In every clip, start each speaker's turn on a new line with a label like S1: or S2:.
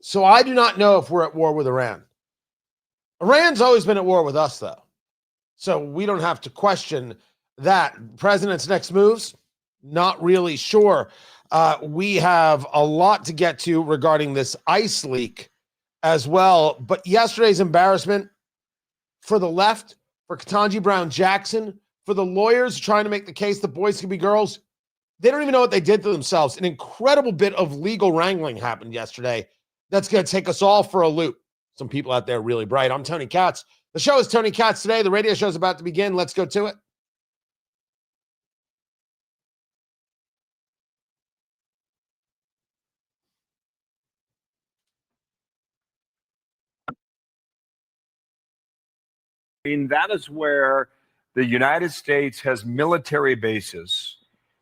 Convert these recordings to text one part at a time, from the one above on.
S1: So I do not know if we're at war with Iran. Iran's always been at war with us, though. So we don't have to question that. President's next moves, not really sure. We have a lot to get to regarding this ICE leak as well. But yesterday's embarrassment for the left, for Ketanji Brown Jackson, for the lawyers trying to make the case that boys can be girls, they don't even know what they did to themselves. An incredible bit of legal wrangling happened yesterday that's going to take us all for a loop. Some people out there really bright. I'm Tony Katz. The show is Tony Katz Today. The radio show is about to begin. Let's go to it.
S2: I mean, that is where the United States has military bases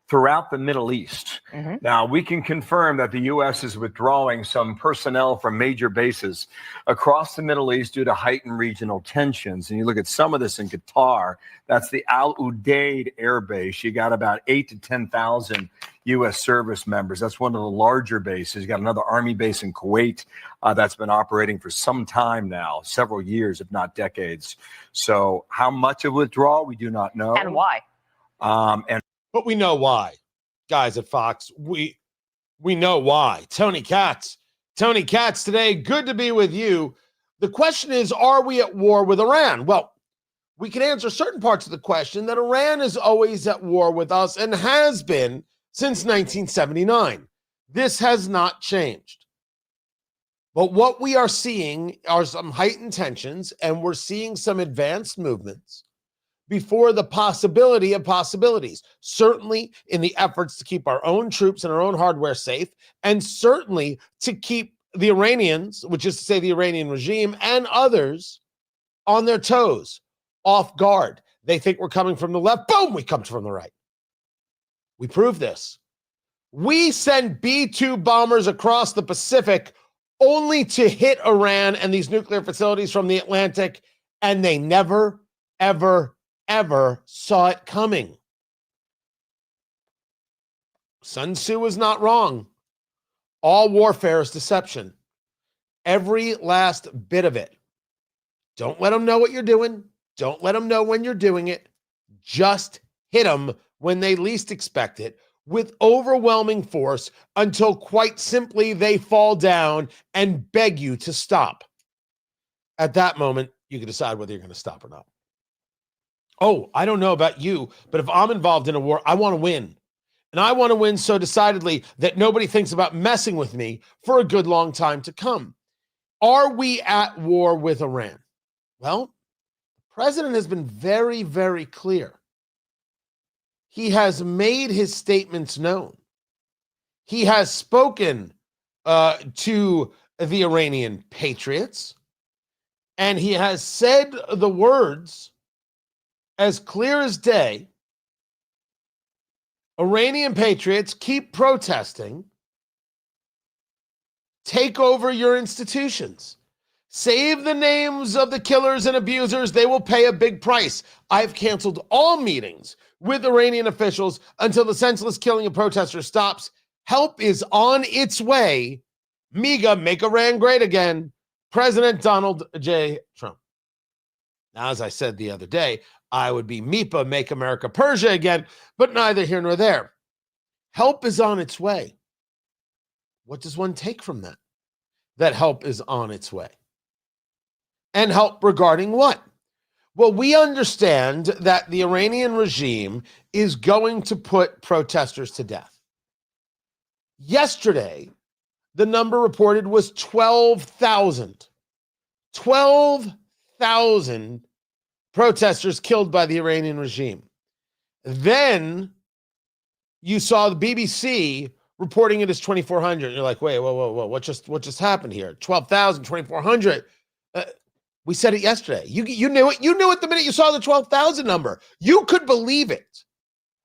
S2: throughout the Middle East. Mm-hmm. Now, we can confirm that the U.S. is withdrawing some personnel from major bases across the Middle East due to heightened regional tensions. And you look at some of this in Qatar, that's the Al Udeid Air Base. You got about 8,000 to 10,000 U.S. service members. That's one of the larger bases. You got another Army base in Kuwait that's been operating for some time now, several years, if not decades. So how much of withdrawal, we do not know.
S3: And why?
S1: But we know why, guys at Fox. We know why. Tony Katz Today. Good to be with you. The question is, are we at war with Iran? Well, we can answer certain parts of the question that Iran is always at war with us and has been since 1979. This has not changed. But what we are seeing are some heightened tensions, and we're seeing some advanced movements before the possibility of possibilities, certainly in the efforts to keep our own troops and our own hardware safe, and certainly to keep the Iranians, which is to say the Iranian regime and others, on their toes, off guard. They think we're coming from the left. Boom, we come from the right. We prove this. We send B-2 bombers across the Pacific only to hit Iran and these nuclear facilities from the Atlantic, and they never, ever saw it coming. Sun Tzu was not wrong. All warfare is deception. Every last bit of it. Don't let them know what you're doing. Don't let them know when you're doing it. Just hit them when they least expect it with overwhelming force until quite simply they fall down and beg you to stop. At that moment, you can decide whether you're going to stop or not. Oh, I don't know about you, but if I'm involved in a war, I want to win. And I want to win so decidedly that nobody thinks about messing with me for a good long time to come. Are we at war with Iran? Well, the president has been very, very clear. He has made his statements known. He has spoken to the Iranian patriots, and he has said the words as clear as day. Iranian patriots, keep protesting. Take over your institutions. Save the names of the killers and abusers. They will pay a big price. I've canceled all meetings with Iranian officials until the senseless killing of protesters stops. Help is on its way. MEGA, make Iran great again. President Donald J. Trump. Now, as I said the other day, I would be MIPA, make America Persia again, but neither here nor there. Help is on its way. What does one take from that? That help is on its way. And help regarding what? Well, we understand that the Iranian regime is going to put protesters to death. Yesterday, the number reported was 12,000. 12,000 protesters killed by the Iranian regime. Then you saw the BBC reporting it as 2,400. You're like, wait, whoa, what just happened here? 12,000, 2,400. We said it yesterday. You knew it. You knew it the minute you saw the 12,000 number. You could believe it.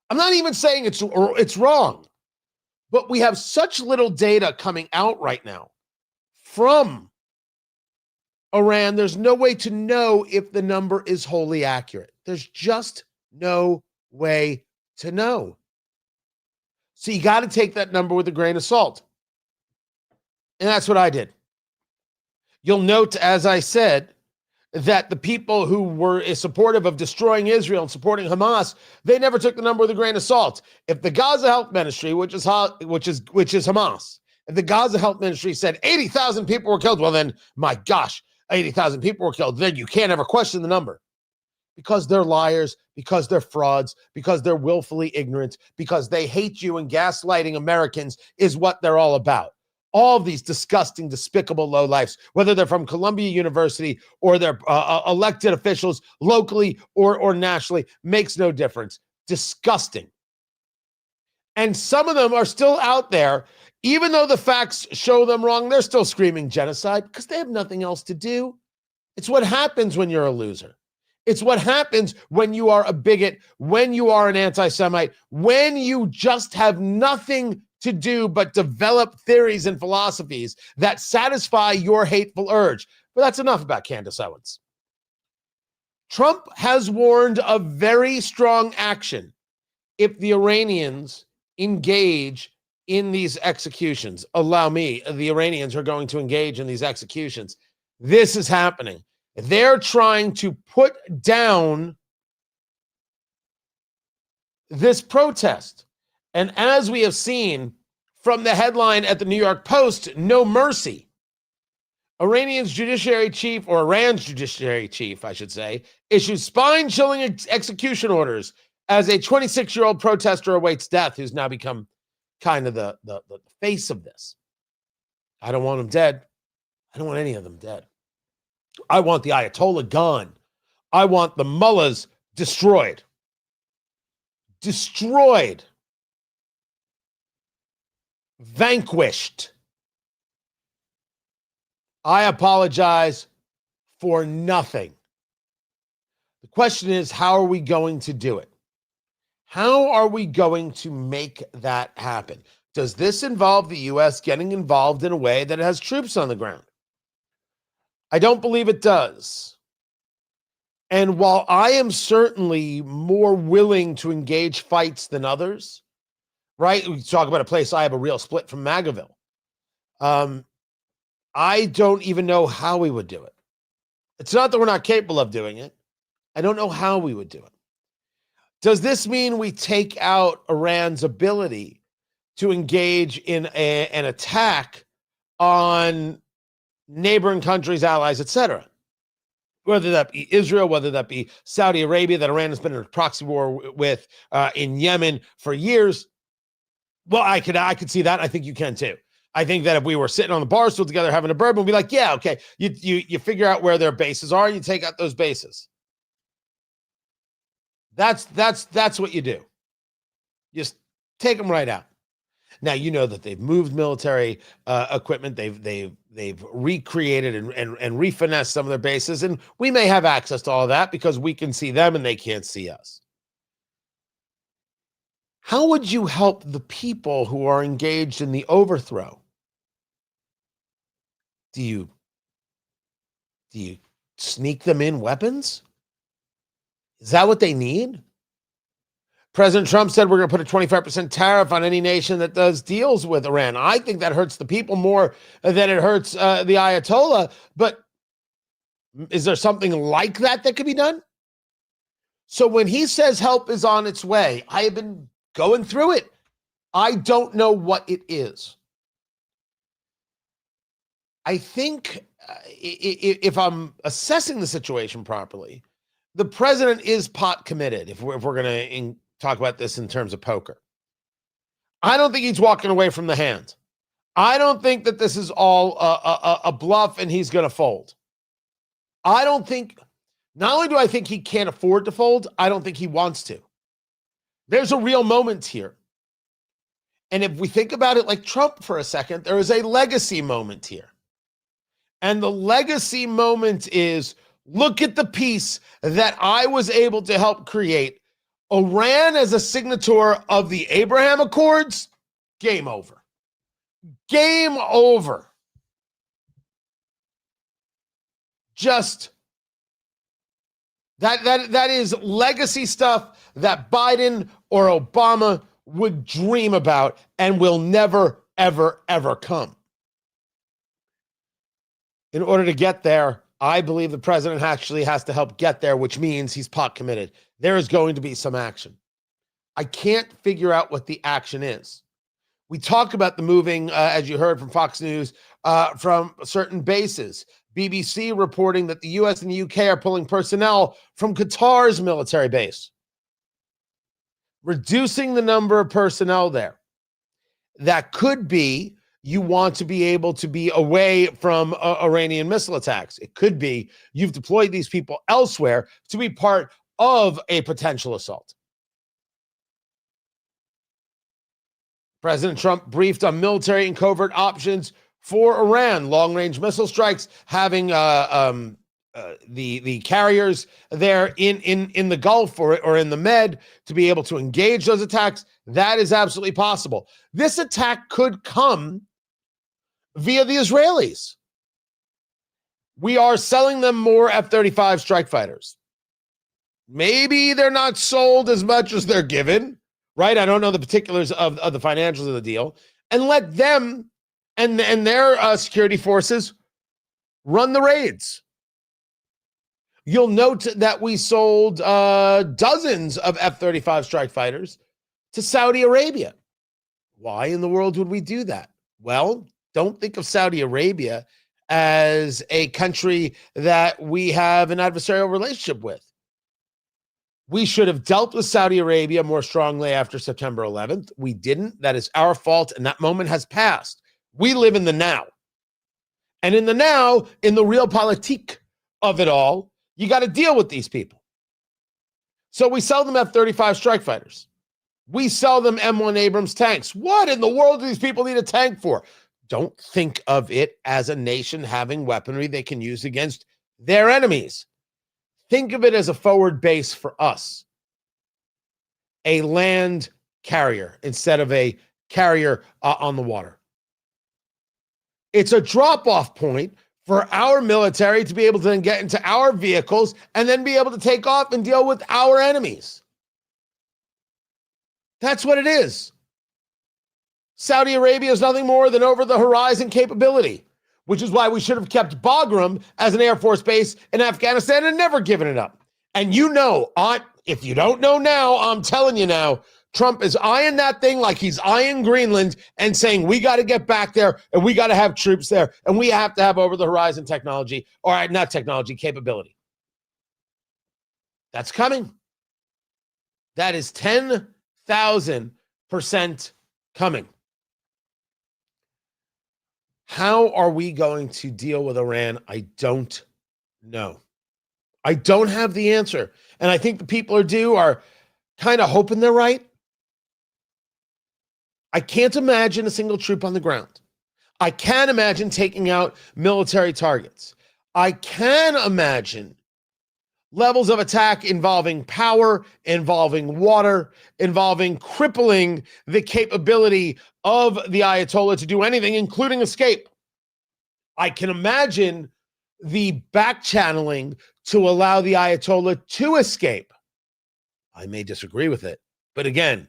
S1: I'm not even saying it's wrong, but we have such little data coming out right now from Iran. There's no way to know if the number is wholly accurate. There's just no way to know. So you got to take that number with a grain of salt. And that's what I did. You'll note, as I said, that the people who were supportive of destroying Israel and supporting Hamas, they never took the number with a grain of salt. If the Gaza Health Ministry, which is Hamas, if the Gaza Health Ministry said 80,000 people were killed, well then, my gosh, 80,000 people were killed, then you can't ever question the number. Because they're liars, because they're frauds, because they're willfully ignorant, because they hate you, and gaslighting Americans is what they're all about. All of these disgusting, despicable lowlifes, whether they're from Columbia University or they're elected officials locally or nationally, makes no difference. Disgusting. And some of them are still out there, even though the facts show them wrong, they're still screaming genocide because they have nothing else to do. It's what happens when you're a loser. It's what happens when you are a bigot, when you are an anti-Semite, when you just have nothing to do but develop theories and philosophies that satisfy your hateful urge. But that's enough about Candace Owens. Trump has warned of very strong action if the Iranians engage in these executions. Allow me, the Iranians are going to engage in these executions. This is happening. They're trying to put down this protest. And as we have seen from the headline at the New York Post, no mercy. Iran's judiciary chief, I should say, issues spine-chilling execution orders as a 26-year-old protester awaits death, who's now become kind of the face of this. I don't want him dead. I don't want any of them dead. I want the Ayatollah gone. I want the mullahs destroyed. Destroyed. Vanquished. I apologize for nothing. The question is, how are we going to do it? How are we going to make that happen? Does this involve the U.S. getting involved in a way that it has troops on the ground? I don't believe it does. And while I am certainly more willing to engage fights than others, right? We talk about a place I have a real split from Magaville. I don't even know how we would do it. It's not that we're not capable of doing it. I don't know how we would do it. Does this mean we take out Iran's ability to engage in an attack on neighboring countries, allies, etc.? Whether that be Israel, whether that be Saudi Arabia, that Iran has been in a proxy war with in Yemen for years. Well, I could see that. I think you can too. I think that if we were sitting on the bar stool together having a bourbon, we'd be like, yeah, okay, you figure out where their bases are, and you take out those bases. That's what you do. Just take them right out. Now, you know that they've moved military equipment. They've recreated and refinessed some of their bases, and we may have access to all of that because we can see them and they can't see us. How would you help the people who are engaged in the overthrow? Do you sneak them in weapons? Is that what they need? President Trump said we're going to put a 25% tariff on any nation that does deals with Iran. I think that hurts the people more than it hurts the Ayatollah. But is there something like that could be done? So when he says help is on its way, I have been going through it. I don't know what it is. I think if I'm assessing the situation properly, the president is pot committed, if we're going to talk about this in terms of poker. I don't think he's walking away from the hand. I don't think that this is all a bluff and he's going to fold. I don't think, not only do I think he can't afford to fold, I don't think he wants to. There's a real moment here. And if we think about it like Trump for a second, there is a legacy moment here. And the legacy moment is, look at the peace that I was able to help create. Iran as a signature of the Abraham Accords, game over. Game over. Just that is legacy stuff that Biden or Obama would dream about and will never, ever, ever come. In order to get there, I believe the president actually has to help get there, which means he's pot committed. There is going to be some action. I can't figure out what the action is. We talk about the moving, as you heard from Fox News, from certain bases. BBC reporting that the U.S. and the UK are pulling personnel from Qatar's military base, reducing the number of personnel there. That could be you want to be able to be away from Iranian missile attacks. It could be you've deployed these people elsewhere to be part of a potential assault. President Trump briefed on military and covert options for Iran, long-range missile strikes, having the carriers there in the Gulf or in the Med to be able to engage those attacks. That is absolutely possible. This attack could come via the Israelis. We are selling them more F-35 strike fighters. Maybe they're not sold as much as they're given, right? I don't know the particulars of the financials of the deal. And let them and their security forces run the raids. You'll note that we sold dozens of F-35 strike fighters to Saudi Arabia. Why in the world would we do that? Well, don't think of Saudi Arabia as a country that we have an adversarial relationship with. We should have dealt with Saudi Arabia more strongly after September 11th. We didn't. That is our fault, and that moment has passed. We live in the now. And in the now, in the real politique of it all, you got to deal with these people. So we sell them F-35 strike fighters. We sell them M1 Abrams tanks. What in the world do these people need a tank for? Don't think of it as a nation having weaponry they can use against their enemies. Think of it as a forward base for us. A land carrier instead of a carrier on the water. It's a drop-off point for our military to be able to then get into our vehicles and then be able to take off and deal with our enemies. That's what it is. Saudi Arabia is nothing more than over-the-horizon capability, which is why we should have kept Bagram as an Air Force base in Afghanistan and never given it up. And you know, if you don't know now, I'm telling you now, Trump is eyeing that thing like he's eyeing Greenland and saying, we got to get back there and we got to have troops there and we have to have over-the-horizon technology, or not technology, capability. That's coming. That is 10,000% coming. How are we going to deal with Iran? I don't know. I don't have the answer. And I think the people are kind of hoping they're right. I can't imagine a single troop on the ground. I can imagine taking out military targets. I can imagine levels of attack involving power, involving water, involving crippling the capability of the Ayatollah to do anything, including escape. I can imagine the back channeling to allow the Ayatollah to escape. I may disagree with it, but again,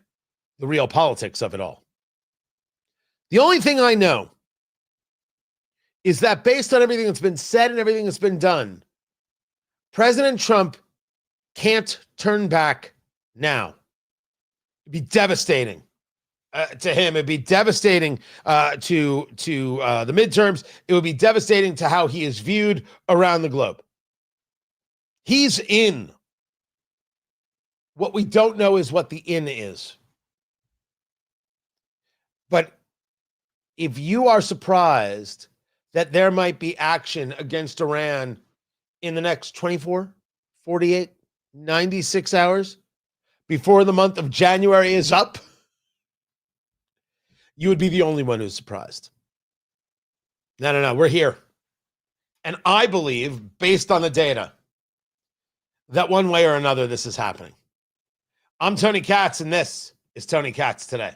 S1: the real politics of it all. The only thing I know is that based on everything that's been said and everything that's been done, President Trump can't turn back now. It'd be devastating to him. It'd be devastating to the midterms. It would be devastating to how he is viewed around the globe. He's in. What we don't know is what the in is. But if you are surprised that there might be action against Iran in the next 24, 48, 96 hours before the month of January is up, you would be the only one who's surprised. No, we're here. And I believe, based on the data, that one way or another, this is happening. I'm Tony Katz, and this is Tony Katz Today.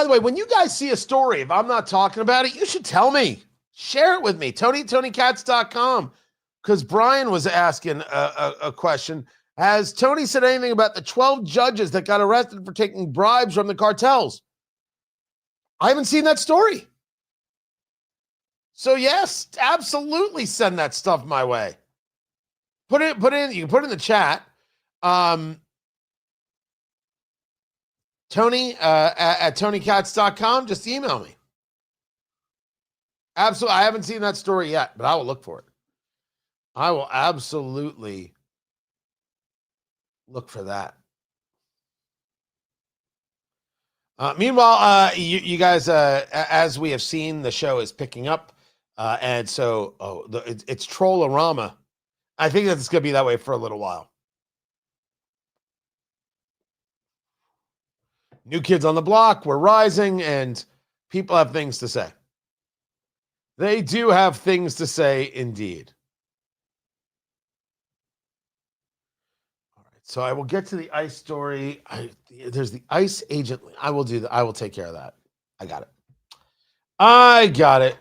S1: By the way, when you guys see a story, if I'm not talking about it, you should tell me. Share it with me. TonyCats.com. Because Brian was asking a question. Has Tony said anything about the 12 judges that got arrested for taking bribes from the cartels? I haven't seen that story. So yes, absolutely send that stuff my way. Put it in, you can put it in the chat. Tony at TonyCats.com, just email me. Absolutely. I haven't seen that story yet, but I will look for it. I will absolutely look for that. Meanwhile, you guys, as we have seen, the show is picking up. And so it's Trollorama. I think that's going to be that way for a little while. New kids on the block, we're rising, and people have things to say. They do have things to say, indeed. All right, so I will get to the ICE story. There's the ICE agent. I will do that. I will take care of that. I got it.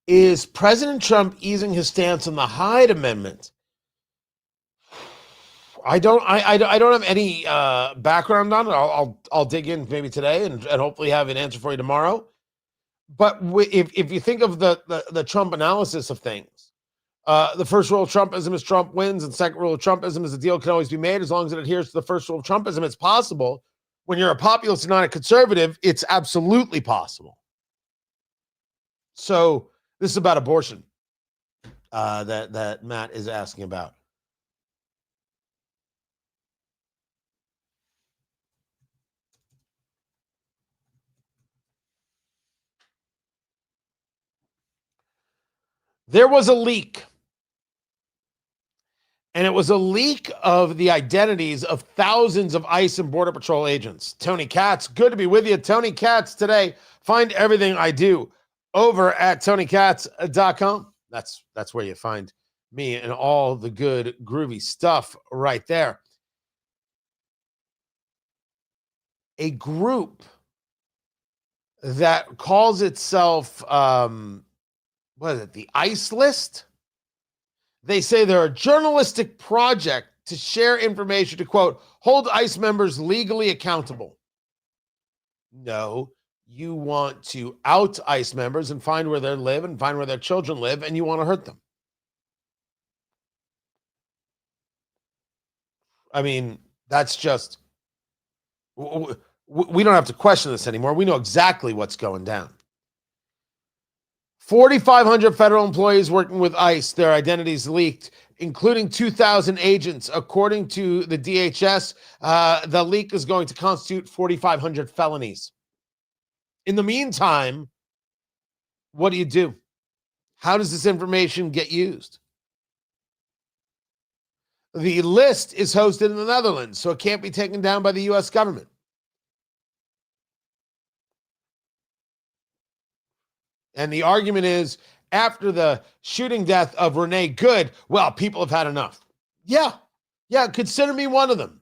S1: Is President Trump easing his stance on the Hyde Amendment? I don't have any background on it. I'll dig in maybe today and hopefully have an answer for you tomorrow. But if you think of the Trump analysis of things, the first rule of Trumpism is Trump wins, and second rule of Trumpism is the deal can always be made as long as it adheres to the first rule of Trumpism. It's possible. When you're a populist and not a conservative, it's absolutely possible. So this is about abortion that Matt is asking about. There was a leak, and it was a leak of the identities of thousands of ICE and Border Patrol agents. Tony Katz, good to be with you. Tony Katz today. Find everything I do over at TonyCats.com. That's where you find me and all the good, groovy stuff right there. A group that calls itself... what is it, the ICE list? They say they're a journalistic project to share information to, quote, hold ICE members legally accountable. No, you want to out ICE members and find where they live and find where their children live, and you want to hurt them. I mean, that's just, we don't have to question this anymore. We know exactly what's going down. 4,500 federal employees working with ICE, their identities leaked, including 2,000 agents. According to the DHS, the leak is going to constitute 4,500 felonies. In the meantime, what do? How does this information get used? The list is hosted in the Netherlands, so it can't be taken down by the U.S. government. And the argument is, after the shooting death of Renee Good, well, people have had enough. Yeah, consider me one of them.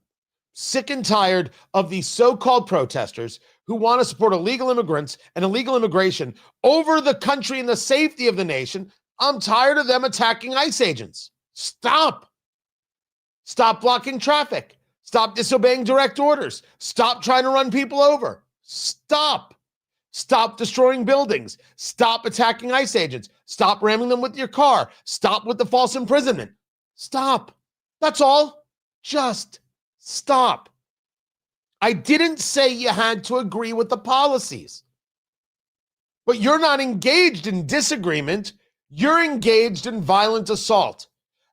S1: Sick and tired of these so-called protesters who want to support illegal immigrants and illegal immigration over the country and the safety of the nation. I'm tired of them attacking ICE agents. Stop. Stop blocking traffic. Stop disobeying direct orders. Stop trying to run people over. Stop. Stop destroying buildings. Stop attacking ICE agents. Stop ramming them with your car. Stop with the false imprisonment. Stop. That's all. Just stop. I didn't say you had to agree with the policies, but you're not engaged in disagreement. You're engaged in violent assault,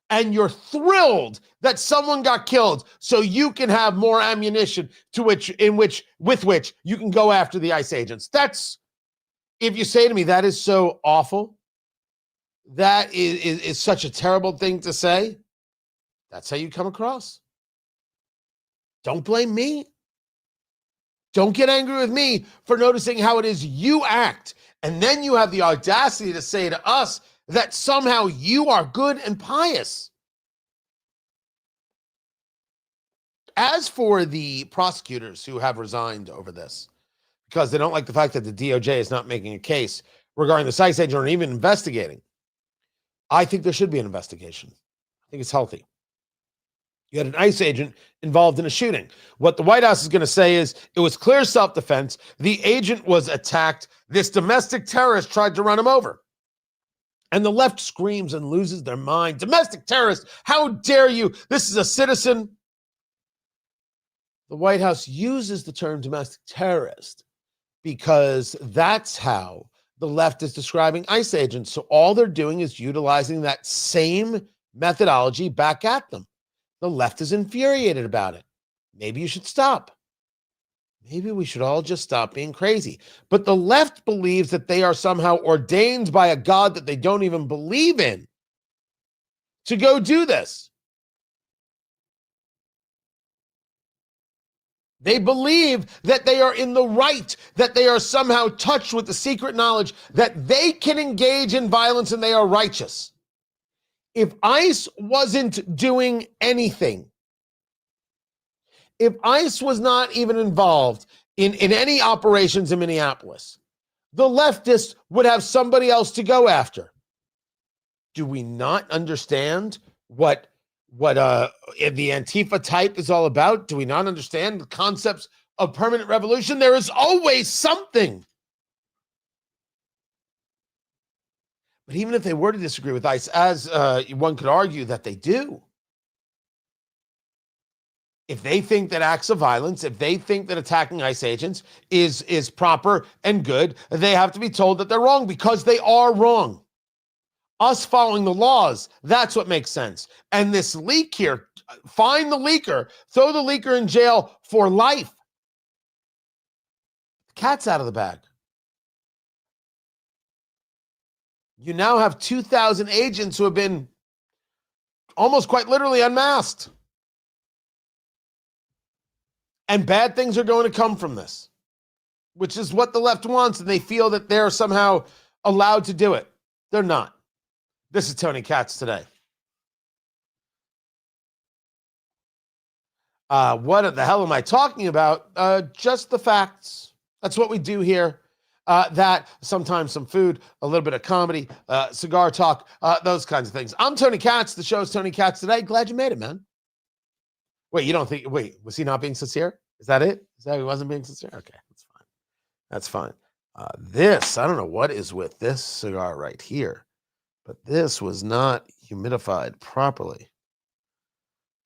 S1: and you're thrilled that someone got killed so you can have more ammunition with which you can go after the ICE agents. That's, if you say to me, that is so awful, that is such a terrible thing to say, that's how you come across. Don't blame me. Don't get angry with me for noticing how it is you act. And then you have the audacity to say to us that somehow you are good and pious. as for the prosecutors who have resigned over this, because they don't like the fact that the DOJ is not making a case regarding the ICE agent or even investigating, I think there should be an investigation. I think it's healthy. You had an ICE agent involved in a shooting. What the White House is going to say is it was clear self-defense. The agent was attacked. This domestic terrorist tried to run him over. And the left screams and loses their mind. Domestic terrorist, how dare you? This is a citizen. The White House uses the term domestic terrorist because that's how the left is describing ICE agents. So all they're doing is utilizing that same methodology back at them. The left is infuriated about it. Maybe you should stop. Maybe we should all just stop being crazy. But the left believes that they are somehow ordained by a God that they don't even believe in to go do this. They believe that they are in the right, that they are somehow touched with the secret knowledge that they can engage in violence and they are righteous. If ICE wasn't doing anything, if ICE was not even involved in any operations in Minneapolis, the leftists would have somebody else to go after. Do we not understand what the Antifa type is all about? Do we not understand the concepts of permanent revolution? There is always something. But even if they were to disagree with ICE, as one could argue that they do, if they think that acts of violence, if they think that attacking ICE agents is proper and good, they have to be told that they're wrong because they are wrong. Us following the laws, that's what makes sense. And this leak here, find the leaker, throw the leaker in jail for life. The cat's out of the bag. You now have 2,000 agents who have been almost quite literally unmasked. And bad things are going to come from this, which is what the left wants, and they feel that they're somehow allowed to do it. They're not. This is Tony Katz today. What the hell am I talking about? Just the facts. That's what we do here. That, sometimes some food, a little bit of comedy, cigar talk, those kinds of things. I'm Tony Katz. The show is Tony Katz Today. Glad you made it, man. Wait, you don't think, was he not being sincere? Is that it? Is that he wasn't being sincere? Okay, that's fine. That's fine. This, I don't know what is with this cigar right here, but this was not humidified properly.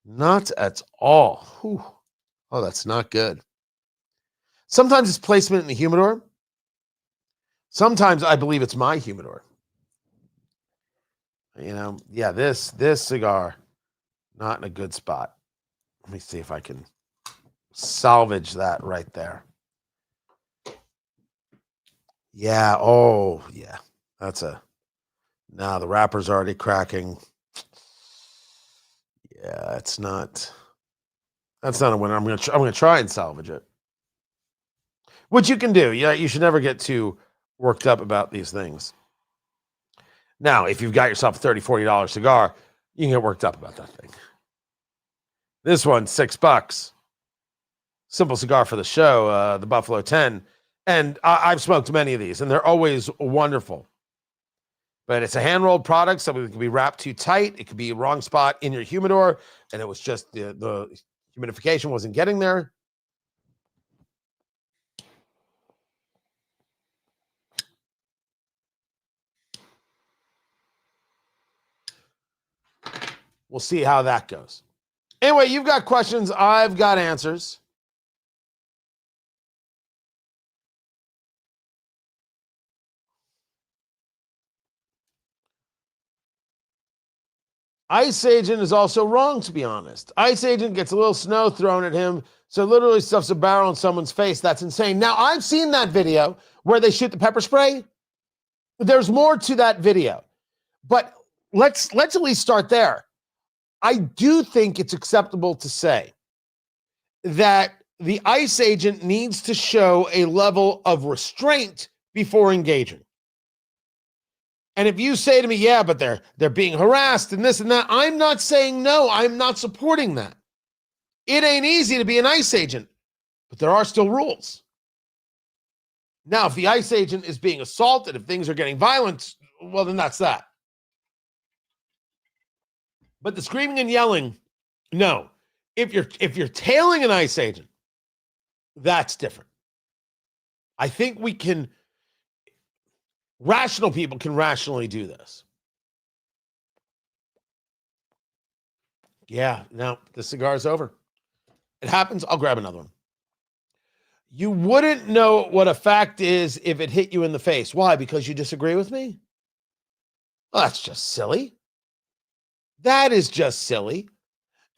S1: Not at all. Whew. Oh, that's not good. Sometimes it's placement in the humidor. Sometimes I believe it's my humidor. You know, yeah, this cigar, not in a good spot. Let me see if I can salvage that right there. Yeah, oh, yeah. The wrapper's already cracking. Yeah, that's not a winner. I'm gonna try and salvage it. Which you can do. Yeah, you should never get too worked up about these things. Now, if you've got yourself a $30, $40 cigar, you can get worked up about that thing. This one's $6. Simple cigar for the show, the Buffalo 10. And I've smoked many of these, and they're always wonderful. But it's a hand-rolled product, so it can be wrapped too tight. It could be a wrong spot in your humidor, and it was just the humidification wasn't getting there. We'll see how that goes. Anyway, you've got questions. I've got answers. ICE agent is also wrong, to be honest. ICE agent gets a little snow thrown at him, so literally stuffs a barrel in someone's face. That's insane. Now, I've seen that video where they shoot the pepper spray. There's more to that video. But let's at least start there. I do think it's acceptable to say that the ICE agent needs to show a level of restraint before engaging. And if you say to me, yeah, but they're being harassed and this and that, I'm not saying no. I'm not supporting that. It ain't easy to be an ICE agent, but there are still rules. Now, if the ICE agent is being assaulted, if things are getting violent, well, then that's that. But the screaming and yelling, no. If you're tailing an ICE agent, that's different. I think rational people can rationally do this. Yeah, no, the cigar's over. It happens, I'll grab another one. You wouldn't know what a fact is if it hit you in the face. Why? Because you disagree with me? Well, that's just silly. That is just silly.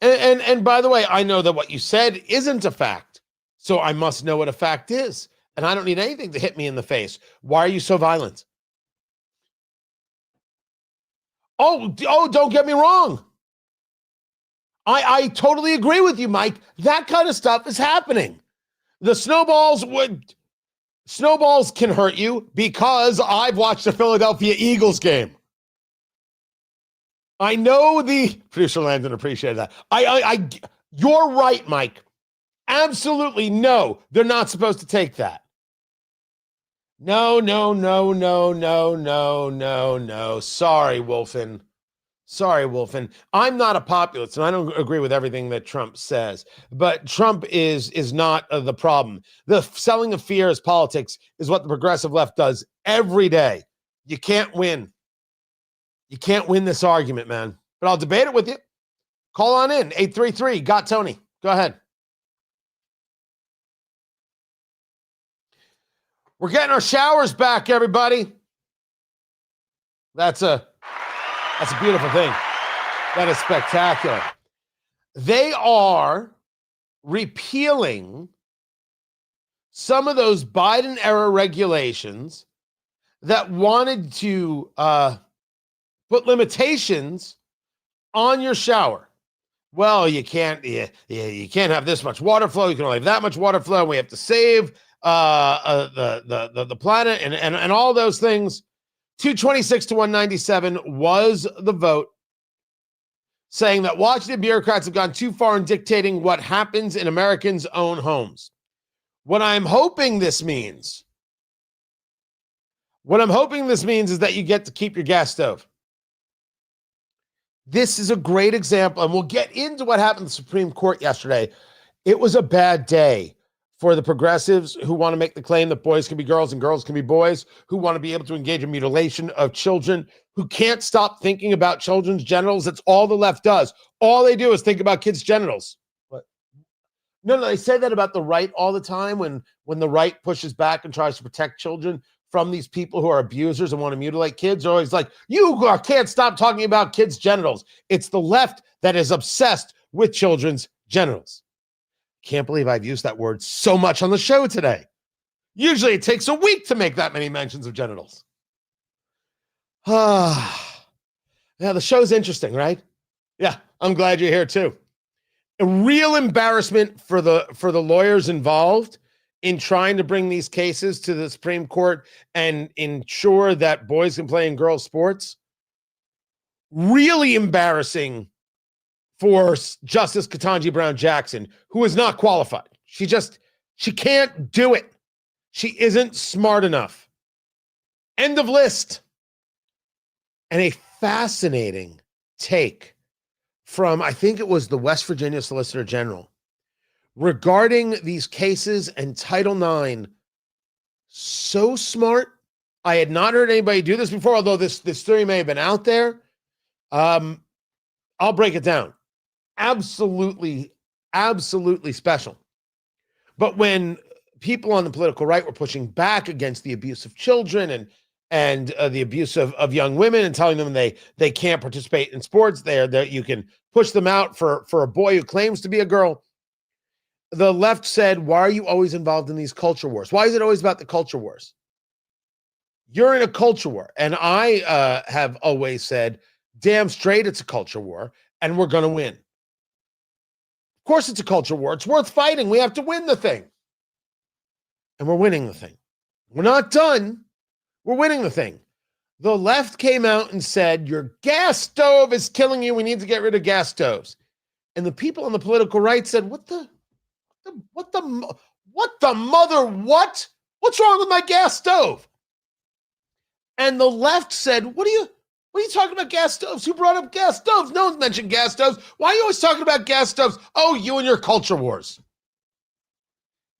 S1: And by the way, I know that what you said isn't a fact. So I must know what a fact is. And I don't need anything to hit me in the face. Why are you so violent? Oh, don't get me wrong. I totally agree with you, Mike. That kind of stuff is happening. The snowballs can hurt you because I've watched the Philadelphia Eagles game. I know the producer Landon appreciated that. You're right, Mike. Absolutely no. They're not supposed to take that. No. Sorry, Wolfen. I'm not a populist, and I don't agree with everything that Trump says. But Trump is not the problem. The selling of fear as politics is what the progressive left does every day. You can't win. You can't win this argument, man. But I'll debate it with you. Call on in. 833 got Tony. Go ahead. We're getting our showers back, everybody. That's a beautiful thing. That is spectacular. They are repealing some of those Biden-era regulations that wanted to put limitations on your shower. Well, you can't have this much water flow. You can only have that much water flow. And we have to save the planet and all those things. 226 to 197 was the vote, saying that Washington bureaucrats have gone too far in dictating what happens in Americans' own homes. What I'm hoping this means is that you get to keep your gas stove. This is a great example, and we'll get into what happened in the Supreme Court yesterday. It was a bad day for the progressives who want to make the claim that boys can be girls and girls can be boys, who want to be able to engage in mutilation of children, who can't stop thinking about children's genitals. That's all the left does. All they do is think about kids' genitals. What? No, they say that about the right all the time when the right pushes back and tries to protect children from these people who are abusers and want to mutilate kids. They're always like, you can't stop talking about kids' genitals. It's the left that is obsessed with children's genitals. Can't believe I've used that word so much on the show today. Usually it takes a week to make that many mentions of genitals. Yeah, the show's interesting, right? Yeah, I'm glad you're here too. A real embarrassment for the lawyers involved in trying to bring these cases to the Supreme Court and ensure that boys can play in girls' sports. Really embarrassing for Justice Ketanji Brown Jackson, who is not qualified. She can't do it. She isn't smart enough. End of list. And a fascinating take from, I think it was the West Virginia Solicitor General, regarding these cases and Title IX. So smart. I had not heard anybody do this before, although this theory may have been out there. I'll break it down. Absolutely special. But when people on the political right were pushing back against the abuse of children and the abuse of young women and telling them they can't participate in sports, that you can push them out for a boy who claims to be a girl, the left said, why are you always involved in these culture wars? Why is it always about the culture wars? You're in a culture war. And I have always said, damn straight it's a culture war, and we're going to win. Of course it's a culture war. It's worth fighting. We have to win the thing. And we're winning the thing. We're not done. We're winning the thing. The left came out and said, your gas stove is killing you. We need to get rid of gas stoves. And the people on the political right said, what the mother, what? What's wrong with my gas stove? And the left said, what are you talking about gas stoves? Who brought up gas stoves? No one's mentioned gas stoves. Why are you always talking about gas stoves? Oh, you and your culture wars.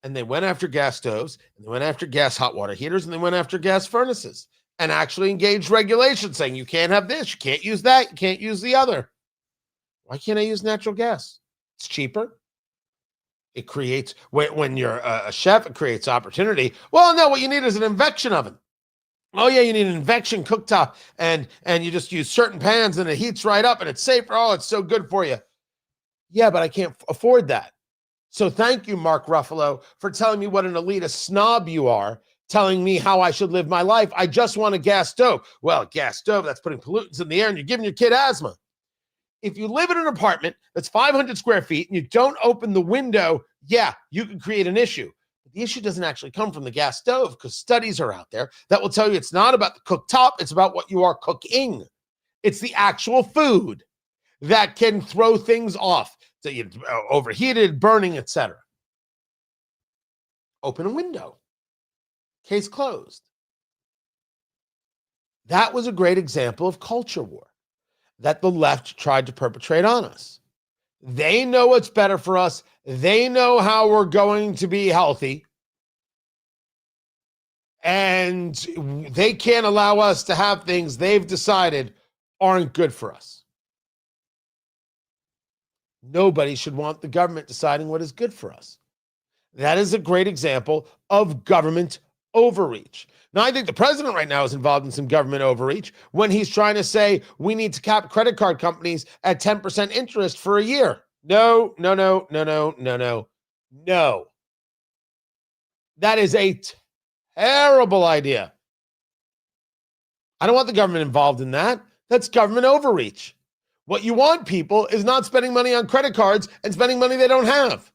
S1: And they went after gas stoves, and they went after gas hot water heaters, and they went after gas furnaces, and actually engaged regulation saying you can't have this, you can't use that, you can't use the other. Why can't I use natural gas? It's cheaper. It creates, when you're a chef, it creates opportunity. Well, no, what you need is an convection oven. Oh, yeah, you need an convection cooktop, and you just use certain pans, and it heats right up, and it's safer. Oh, it's so good for you. Yeah, but I can't afford that. So thank you, Mark Ruffalo, for telling me what an elitist snob you are, telling me how I should live my life. I just want a gas stove. Well, a gas stove, that's putting pollutants in the air, and you're giving your kid asthma. If you live in an apartment that's 500 square feet and you don't open the window, yeah, you can create an issue. But the issue doesn't actually come from the gas stove, because studies are out there that will tell you it's not about the cooktop, it's about what you are cooking. It's the actual food that can throw things off, so you overheated, burning, etc. Open a window. Case closed. That was a great example of culture war that the left tried to perpetrate on us. They know what's better for us. They know how we're going to be healthy. And they can't allow us to have things they've decided aren't good for us. Nobody should want the government deciding what is good for us. That is a great example of government overreach. Now, I think the president right now is involved in some government overreach when he's trying to say we need to cap credit card companies at 10% interest for a year. No. That is a terrible idea. I don't want the government involved in that. That's government overreach. What you want people is not spending money on credit cards and spending money they don't have.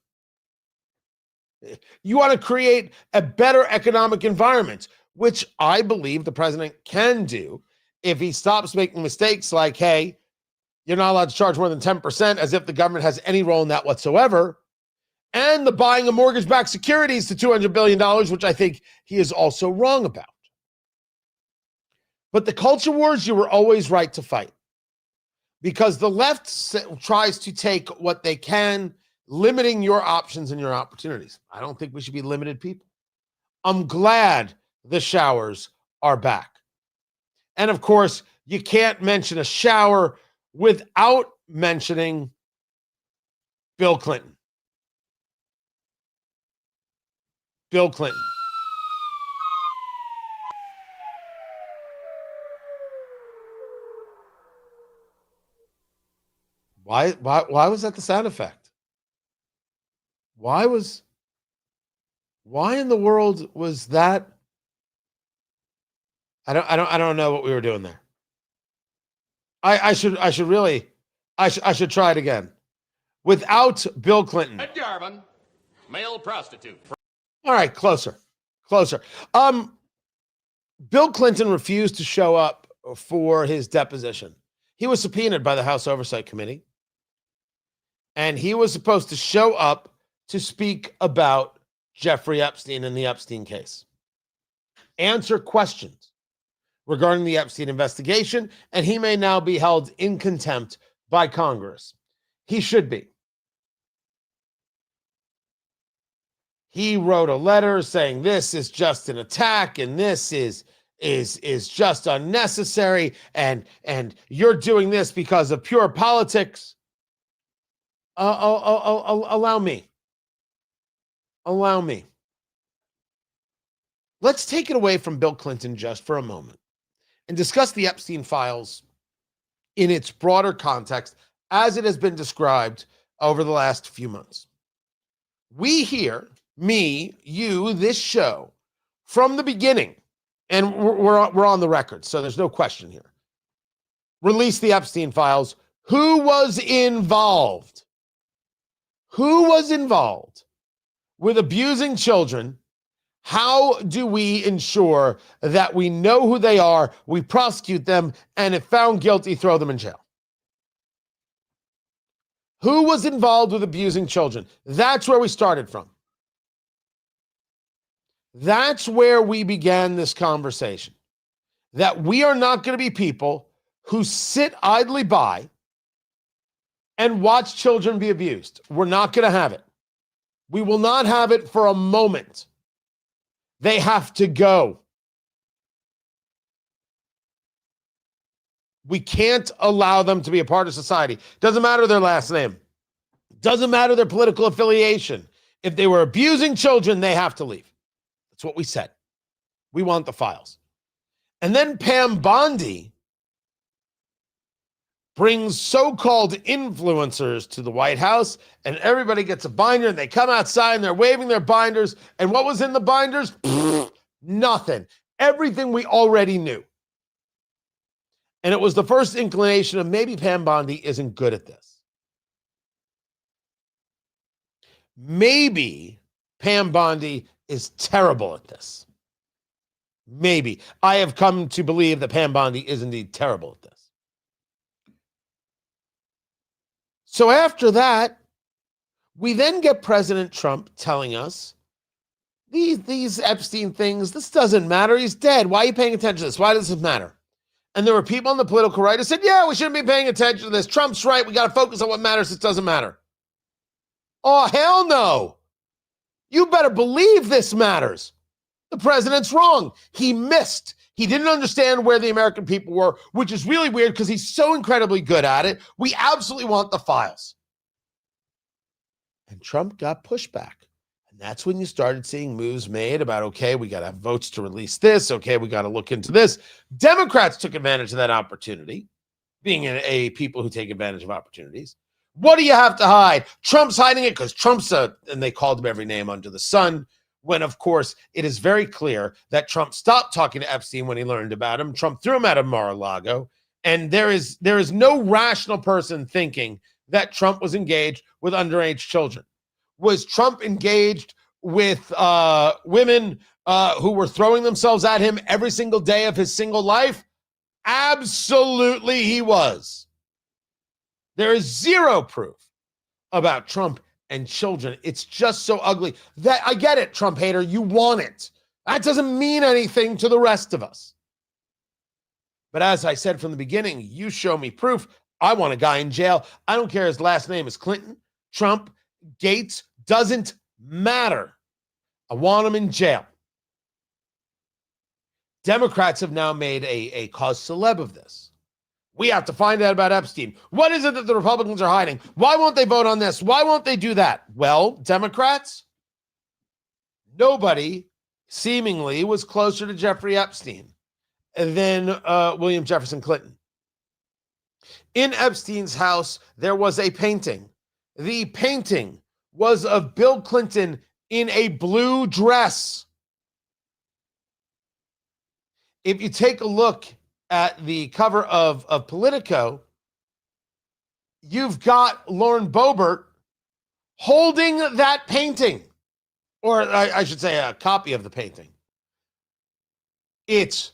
S1: You want to create a better economic environment, which I believe the president can do if he stops making mistakes like, hey, you're not allowed to charge more than 10%, as if the government has any role in that whatsoever, and the buying of mortgage-backed securities to $200 billion, which I think he is also wrong about. But the culture wars, you were always right to fight, because the left tries to take what they can, limiting your options and your opportunities. I don't think we should be limited people. I'm glad the showers are back. And of course, you can't mention a shower without mentioning Bill Clinton. Bill Clinton. Why was that the sound effect? Why in the world was that? I don't know what we were doing there. I should try it again. Without Bill Clinton.
S3: Ed Garvin, male prostitute.
S1: All right, closer. Bill Clinton refused to show up for his deposition. He was subpoenaed by the House Oversight Committee, and he was supposed to show up to speak about Jeffrey Epstein and the Epstein case, answer questions regarding the Epstein investigation, and he may now be held in contempt by Congress. He should be. He wrote a letter saying this is just an attack and this is just unnecessary, and you're doing this because of pure politics. Allow me. Let's take it away from Bill Clinton just for a moment and discuss the Epstein files in its broader context as it has been described over the last few months. We here, me, you, this show, from the beginning, and we're on the record, so there's no question here, released the Epstein files. Who was involved? Who was involved with abusing children? How do we ensure that we know who they are, we prosecute them, and if found guilty, throw them in jail? Who was involved with abusing children? That's where we started from. That's where we began this conversation. That we are not going to be people who sit idly by and watch children be abused. We're not going to have it. We will not have it for a moment. They have to go. We can't allow them to be a part of society. Doesn't matter their last name. Doesn't matter their political affiliation. If they were abusing children, they have to leave. That's what we said. We want the files. And then Pam Bondi brings so-called influencers to the White House, and everybody gets a binder, and they come outside, and they're waving their binders. And what was in the binders? Nothing. Everything we already knew. And it was the first inclination of maybe Pam Bondi isn't good at this. Maybe Pam Bondi is terrible at this. Maybe. I have come to believe that Pam Bondi is indeed terrible at this. So after that, we then get President Trump telling us, these Epstein things, this doesn't matter. He's dead. Why are you paying attention to this? Why does this matter? And there were people on the political right who said, yeah, we shouldn't be paying attention to this. Trump's right. We got to focus on what matters. It doesn't matter. Oh, hell no. You better believe this matters. The president's wrong. He missed. He didn't understand where the American people were, which is really weird because he's so incredibly good at it. We absolutely want the files. And Trump got pushback. And that's when you started seeing moves made about, okay, we got to have votes to release this. Okay, we got to look into this. Democrats took advantage of that opportunity, being a people who take advantage of opportunities. What do you have to hide? Trump's hiding it because Trump's and they called him every name under the sun, when, of course, it is very clear that Trump stopped talking to Epstein when he learned about him. Trump threw him out of Mar-a-Lago. And there is no rational person thinking that Trump was engaged with underage children. Was Trump engaged with women who were throwing themselves at him every single day of his single life? Absolutely he was. There is zero proof about Trump and children. It's just so ugly. That I get it, Trump hater. You want it. That doesn't mean anything to the rest of us. But as I said from the beginning, you show me proof. I want a guy in jail. I don't care his last name is Clinton, Trump, Gates, doesn't matter. I want him in jail. Democrats have now made a cause celeb of this. We have to find out about Epstein. What is it that the Republicans are hiding? Why won't they vote on this? Why won't they do that? Well, Democrats, nobody seemingly was closer to Jeffrey Epstein than William Jefferson Clinton. In Epstein's house, there was a painting. The painting was of Bill Clinton in a blue dress. If you take a look at the cover of Politico, you've got Lauren Boebert holding that painting, or I should say a copy of the painting. It's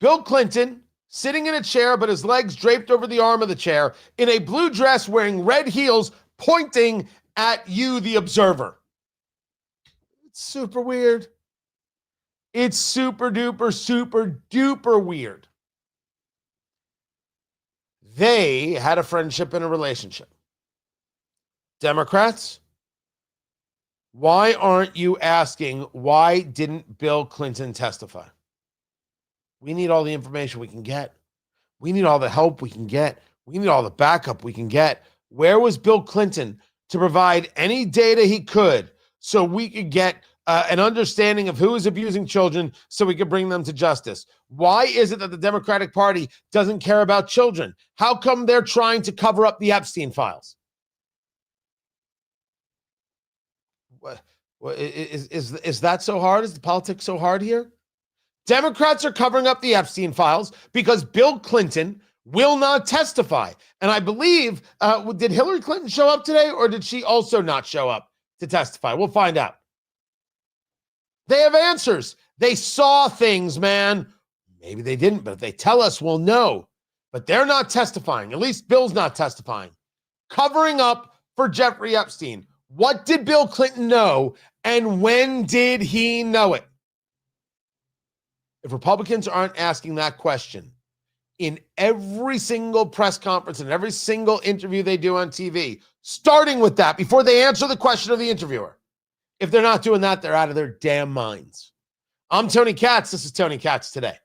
S1: Bill Clinton sitting in a chair, but his legs draped over the arm of the chair, in a blue dress, wearing red heels, pointing at you, the observer. It's super weird. It's super duper weird. They had a friendship and a relationship. Democrats, why aren't you asking, why didn't Bill Clinton testify? We need all the information we can get. We need all the help we can get. We need all the backup we can get. Where was Bill Clinton to provide any data he could so we could get an understanding of who is abusing children so we could bring them to justice? Why is it that the Democratic Party doesn't care about children? How come they're trying to cover up the Epstein files? Is that so hard? Is the politics so hard here? Democrats are covering up the Epstein files because Bill Clinton will not testify. And I believe, did Hillary Clinton show up today, or did she also not show up to testify? We'll find out. They have answers. They saw things, man. Maybe they didn't, but if they tell us, we'll know. But they're not testifying. At least Bill's not testifying. Covering up for Jeffrey Epstein? What did Bill Clinton know, and when did he know it? If Republicans aren't asking that question in every single press conference and every single interview they do on TV, starting with that before they answer the question of the interviewer, if they're not doing that, they're out of their damn minds. I'm Tony Katz. This is Tony Katz Today.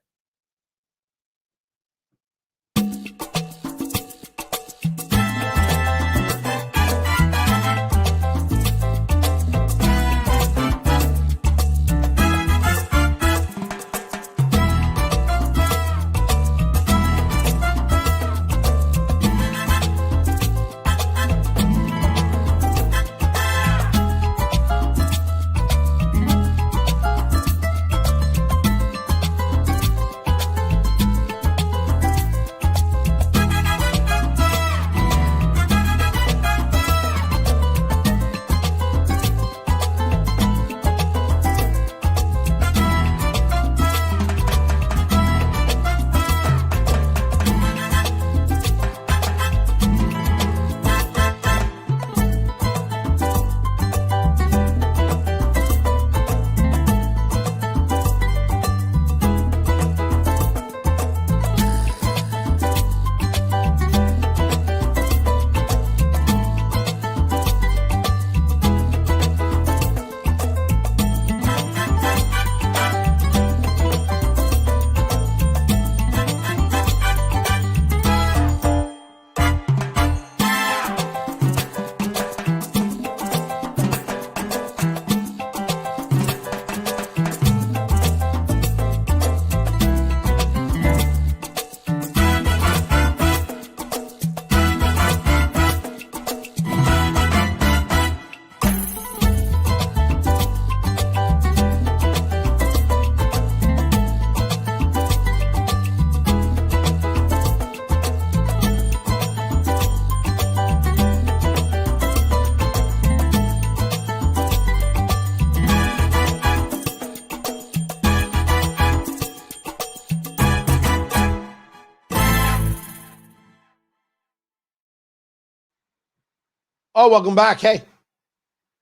S1: Oh, welcome back. Hey.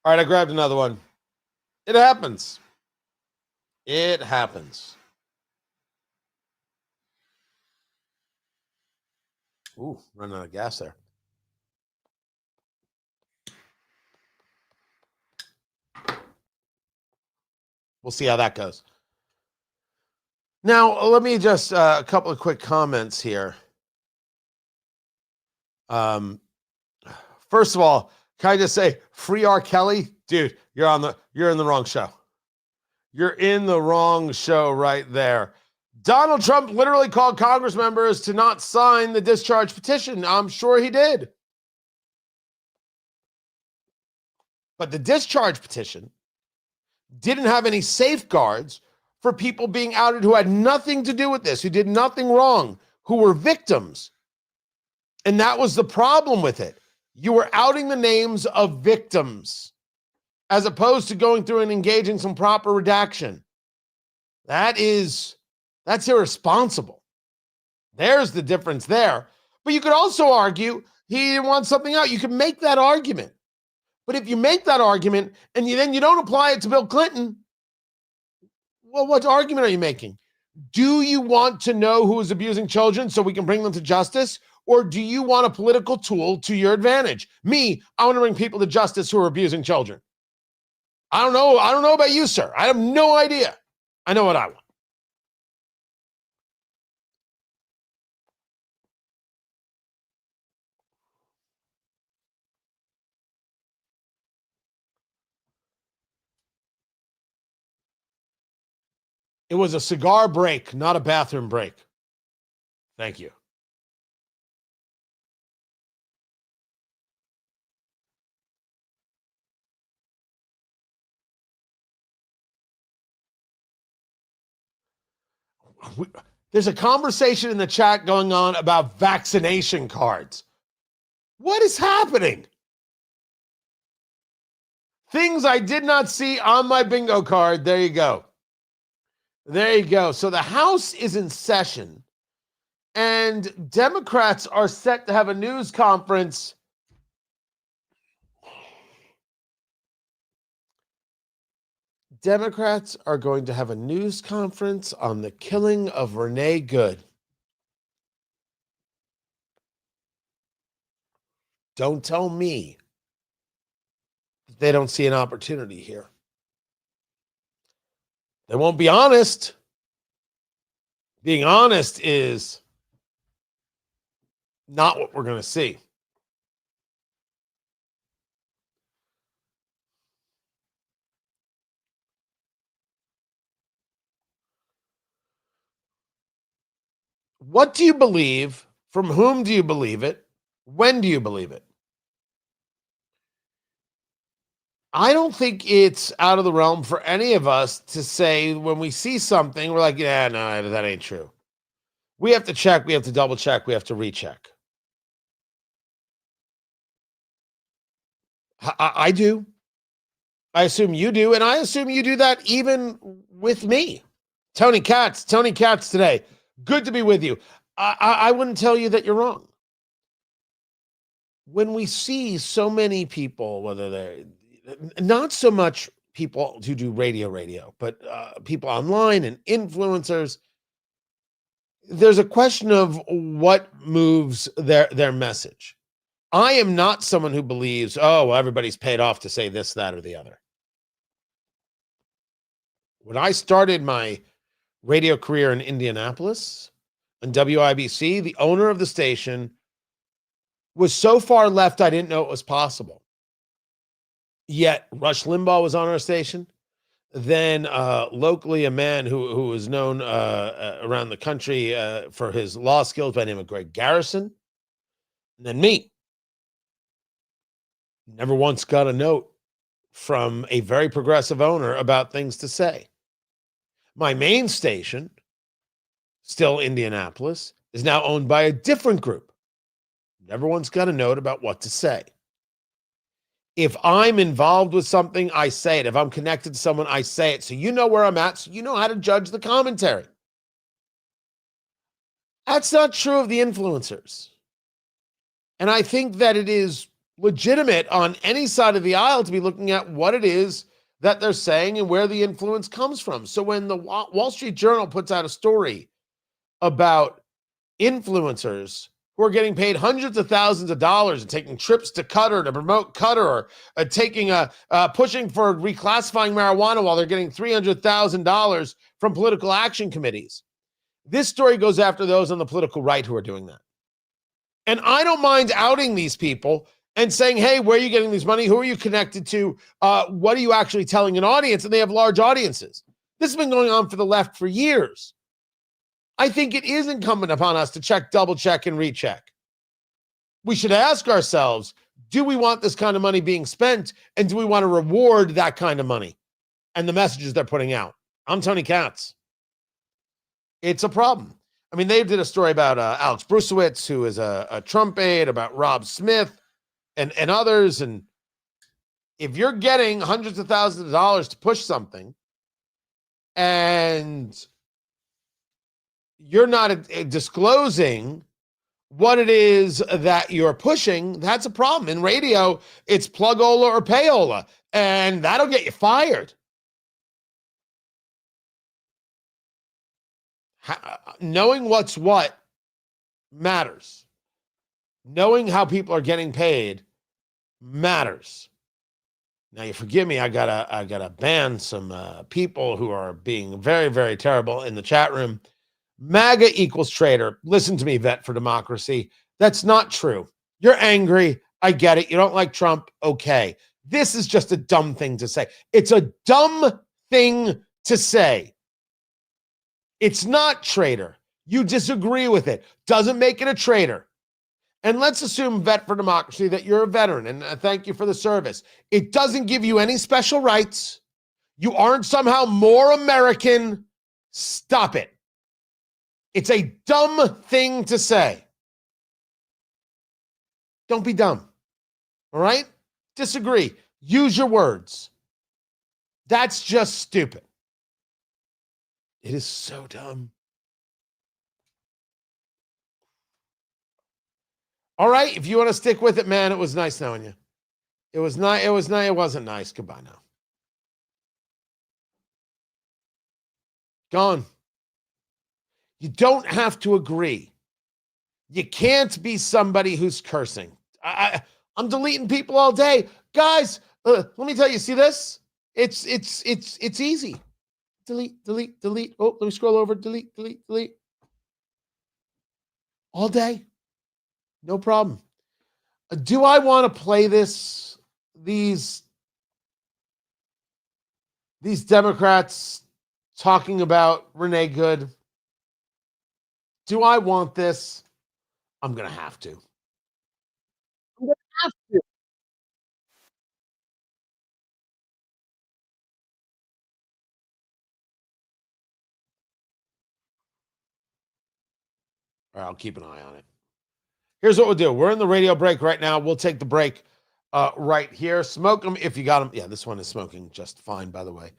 S1: All right, I grabbed another one. It happens. It happens. Ooh, running out of gas there. We'll see how that goes. Now, let me just a couple of quick comments here. First of all, can I just say, free R. Kelly? Dude, you're in the wrong show. You're in the wrong show right there. Donald Trump literally called Congress members to not sign the discharge petition. I'm sure he did. But the discharge petition didn't have any safeguards for people being outed who had nothing to do with this, who did nothing wrong, who were victims. And that was the problem with it. You were outing the names of victims as opposed to going through and engaging some proper redaction. That's irresponsible. There's the difference there. But you could also argue he didn't want something out. You can make that argument. But if you make that argument and then you don't apply it to Bill Clinton, well, what argument are you making? Do you want to know who is abusing children so we can bring them to justice? Or do you want a political tool to your advantage? Me, I want to bring people to justice who are abusing children. I don't know. I don't know about you, sir. I have no idea. I know what I want. It was a cigar break, not a bathroom break. Thank you. There's a conversation in the chat going on about vaccination cards. What is happening? Things I did not see on my bingo card. There you go. There you go. So the House is in session, and Democrats are set to have a news conference Democrats are going to have a news conference on the killing of Renee Good. Don't tell me that they don't see an opportunity here. They won't be honest. Being honest is not what we're going to see. What do you believe? From whom do you believe it? When do you believe it? I don't think it's out of the realm for any of us to say when we see something, we're like, yeah, no, that ain't true. We have to check. We have to double check. We have to recheck. I do. I assume you do. And I assume you do that even with me. Tony Katz today. Good to be with you. I wouldn't tell you that you're wrong. When we see so many people, whether they're not so much people who do radio, but people online and influencers, there's a question of what moves their message. I am not someone who believes, oh, well, everybody's paid off to say this, that, or the other. When I started my radio career in Indianapolis on WIBC, the owner of the station was so far left, I didn't know it was possible. Yet Rush Limbaugh was on our station. Then locally, a man who was known around the country for his law skills by the name of Greg Garrison. And then me. Never once got a note from a very progressive owner about things to say. My main station, still Indianapolis, is now owned by a different group. Never once got a note about what to say. If I'm involved with something, I say it. If I'm connected to someone, I say it. So you know where I'm at, so you know how to judge the commentary. That's not true of the influencers. And I think that it is legitimate on any side of the aisle to be looking at what it is that they're saying and where the influence comes from. So when the Wall Street Journal puts out a story about influencers who are getting paid hundreds of thousands of dollars and taking trips to Qatar to promote Qatar, or pushing for reclassifying marijuana while they're getting $300,000 from political action committees. This story goes after those on the political right who are doing that. And I don't mind outing these people and saying, hey, where are you getting this money? Who are you connected to? What are you actually telling an audience? And they have large audiences. This has been going on for the left for years. I think it is incumbent upon us to check, double check, and recheck. We should ask ourselves, do we want this kind of money being spent? And do we want to reward that kind of money and the messages they're putting out? I'm Tony Katz. It's a problem. I mean, they did a story about Alex Brusewitz, who is a Trump aide, about Rob Smith and others. And if you're getting hundreds of thousands of dollars to push something and you're not disclosing what it is that you're pushing, that's a problem. In radio, it's plug-ola or payola, and that'll get you fired. Knowing what's what matters. Knowing how people are getting paid matters. Now, you forgive me, I gotta ban some people who are being very, very terrible in the chat room. MAGA equals traitor. Listen to me, Vet for Democracy. That's not true. You're angry. I get it. You don't like Trump. Okay. This is just a dumb thing to say. It's a dumb thing to say. It's not traitor. You disagree with it. Doesn't make it a traitor. And let's assume, Vet for Democracy, that you're a veteran, and thank you for the service. It doesn't give you any special rights. You aren't somehow more American. Stop it. It's a dumb thing to say. Don't be dumb. All right? Disagree. Use your words. That's just stupid. It is so dumb. All right, if you want to stick with it, man, it was nice knowing you. It wasn't nice. Goodbye now. Gone. You don't have to agree. You can't be somebody who's cursing. I'm deleting people all day. Guys, let me tell you, see this? It's easy. Delete, delete, delete. Oh, let me scroll over. Delete, delete, delete. All day. No problem. Do I want to play these Democrats talking about Renee Good? Do I want this? I'm going to have to. I'm going to have to. All right, I'll keep an eye on it. Here's what we'll do. We're in the radio break right now. We'll take the break right here. Smoke them if you got them. Yeah, this one is smoking just fine, by the way.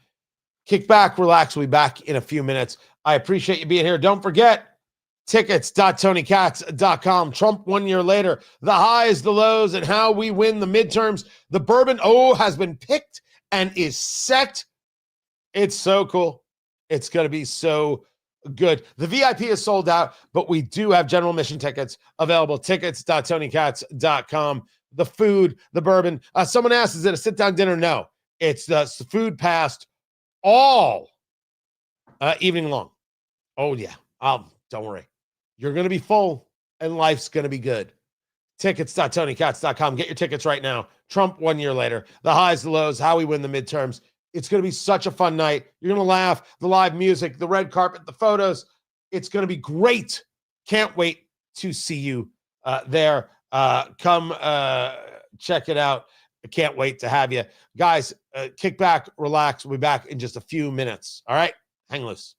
S1: Kick back, relax. We'll be back in a few minutes. I appreciate you being here. Don't forget, tickets.tonykatz.com. Trump 1 year later, the highs, the lows, and how we win the midterms. The bourbon, has been picked and is set. It's so cool. It's going to be so good. The VIP is sold out, but we do have general admission tickets available. Tickets.tonykatz.com. The food, the bourbon. Someone asked, is it a sit-down dinner? No. It's the food passed all evening long. Oh, yeah. Don't worry. You're going to be full, and life's going to be good. Tickets.tonykatz.com. Get your tickets right now. Trump 1 year later. The highs, the lows, how we win the midterms. It's going to be such a fun night. You're going to laugh. The live music, the red carpet, the photos. It's going to be great. Can't wait to see you there. Come check it out. I can't wait to have you. Guys, kick back, relax. We'll be back in just a few minutes. All right? Hang loose.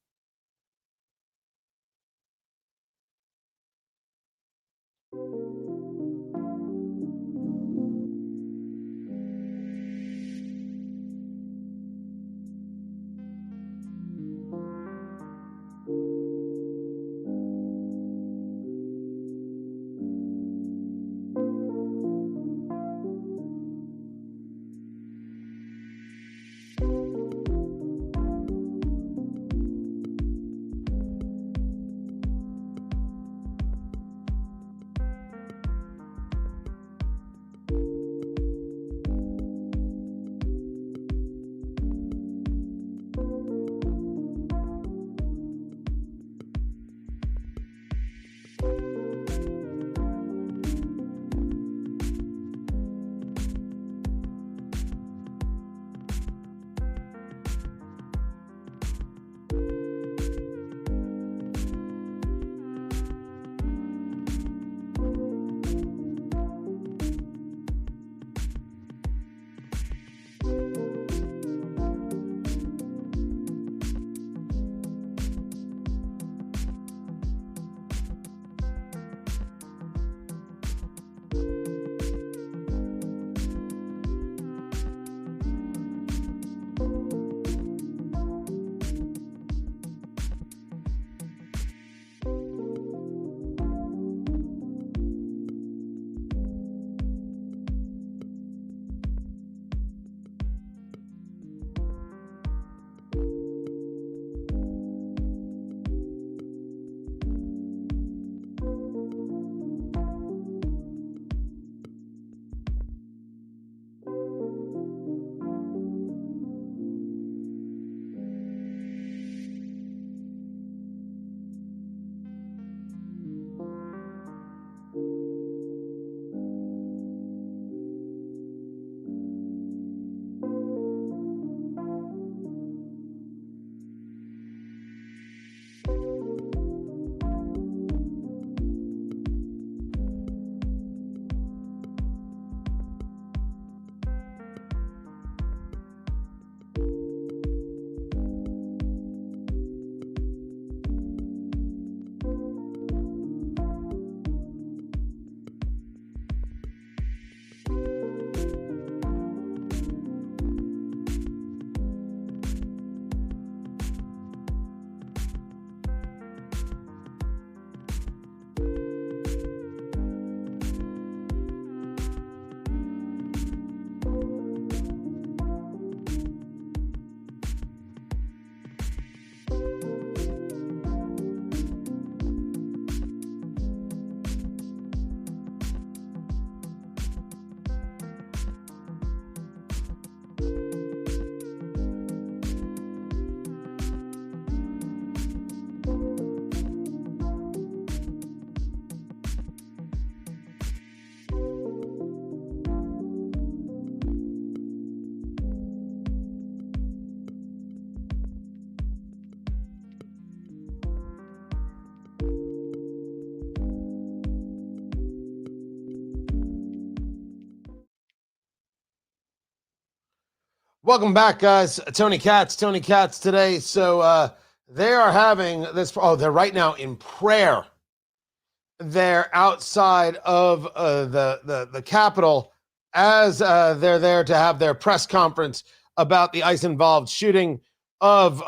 S1: Welcome back, guys. Tony Katz today. So they are having this. Oh, they're right now in prayer. They're outside of the Capitol as they're there to have their press conference about the ICE-involved shooting of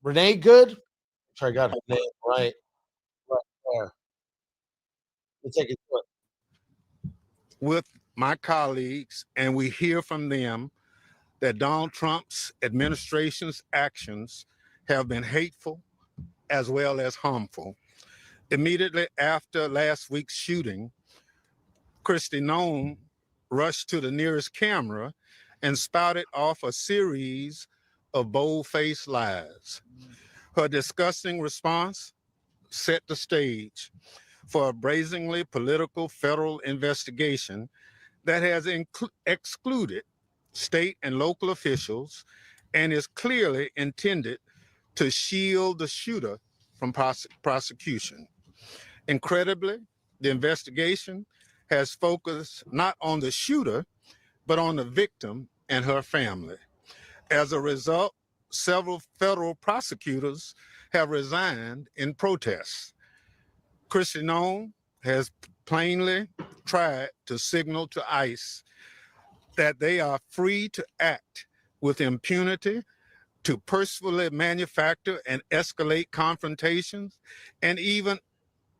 S1: Renee Good. Sorry, I got her name right there. Let's take it to it.
S4: With my colleagues, and we hear from them that Donald Trump's administration's actions have been hateful as well as harmful. Immediately after last week's shooting, Kristi Noem rushed to the nearest camera and spouted off a series of bold-faced lies. Her disgusting response set the stage for a brazenly political federal investigation that has excluded state and local officials and is clearly intended to shield the shooter from prosecution. Incredibly, the investigation has focused not on the shooter, but on the victim and her family. As a result, several federal prosecutors have resigned in protest. Kristi Noem has plainly tried to signal to ICE that they are free to act with impunity, to purposefully manufacture and escalate confrontations, and even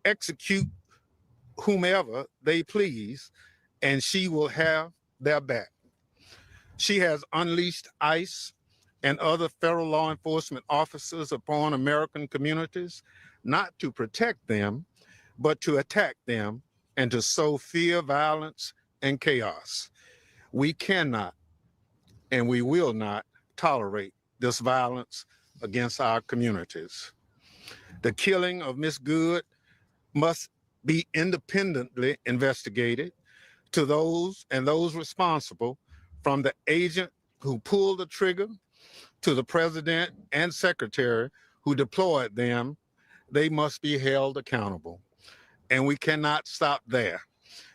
S4: execute whomever they please, and she will have their back. She has unleashed ICE and other federal law enforcement officers upon American communities, not to protect them, but to attack them and to sow fear, violence, and chaos. We cannot and we will not tolerate this violence against our communities. The killing of Ms. Good must be independently investigated to those responsible, from the agent who pulled the trigger to the president and secretary who deployed them. They must be held accountable. And we cannot stop there.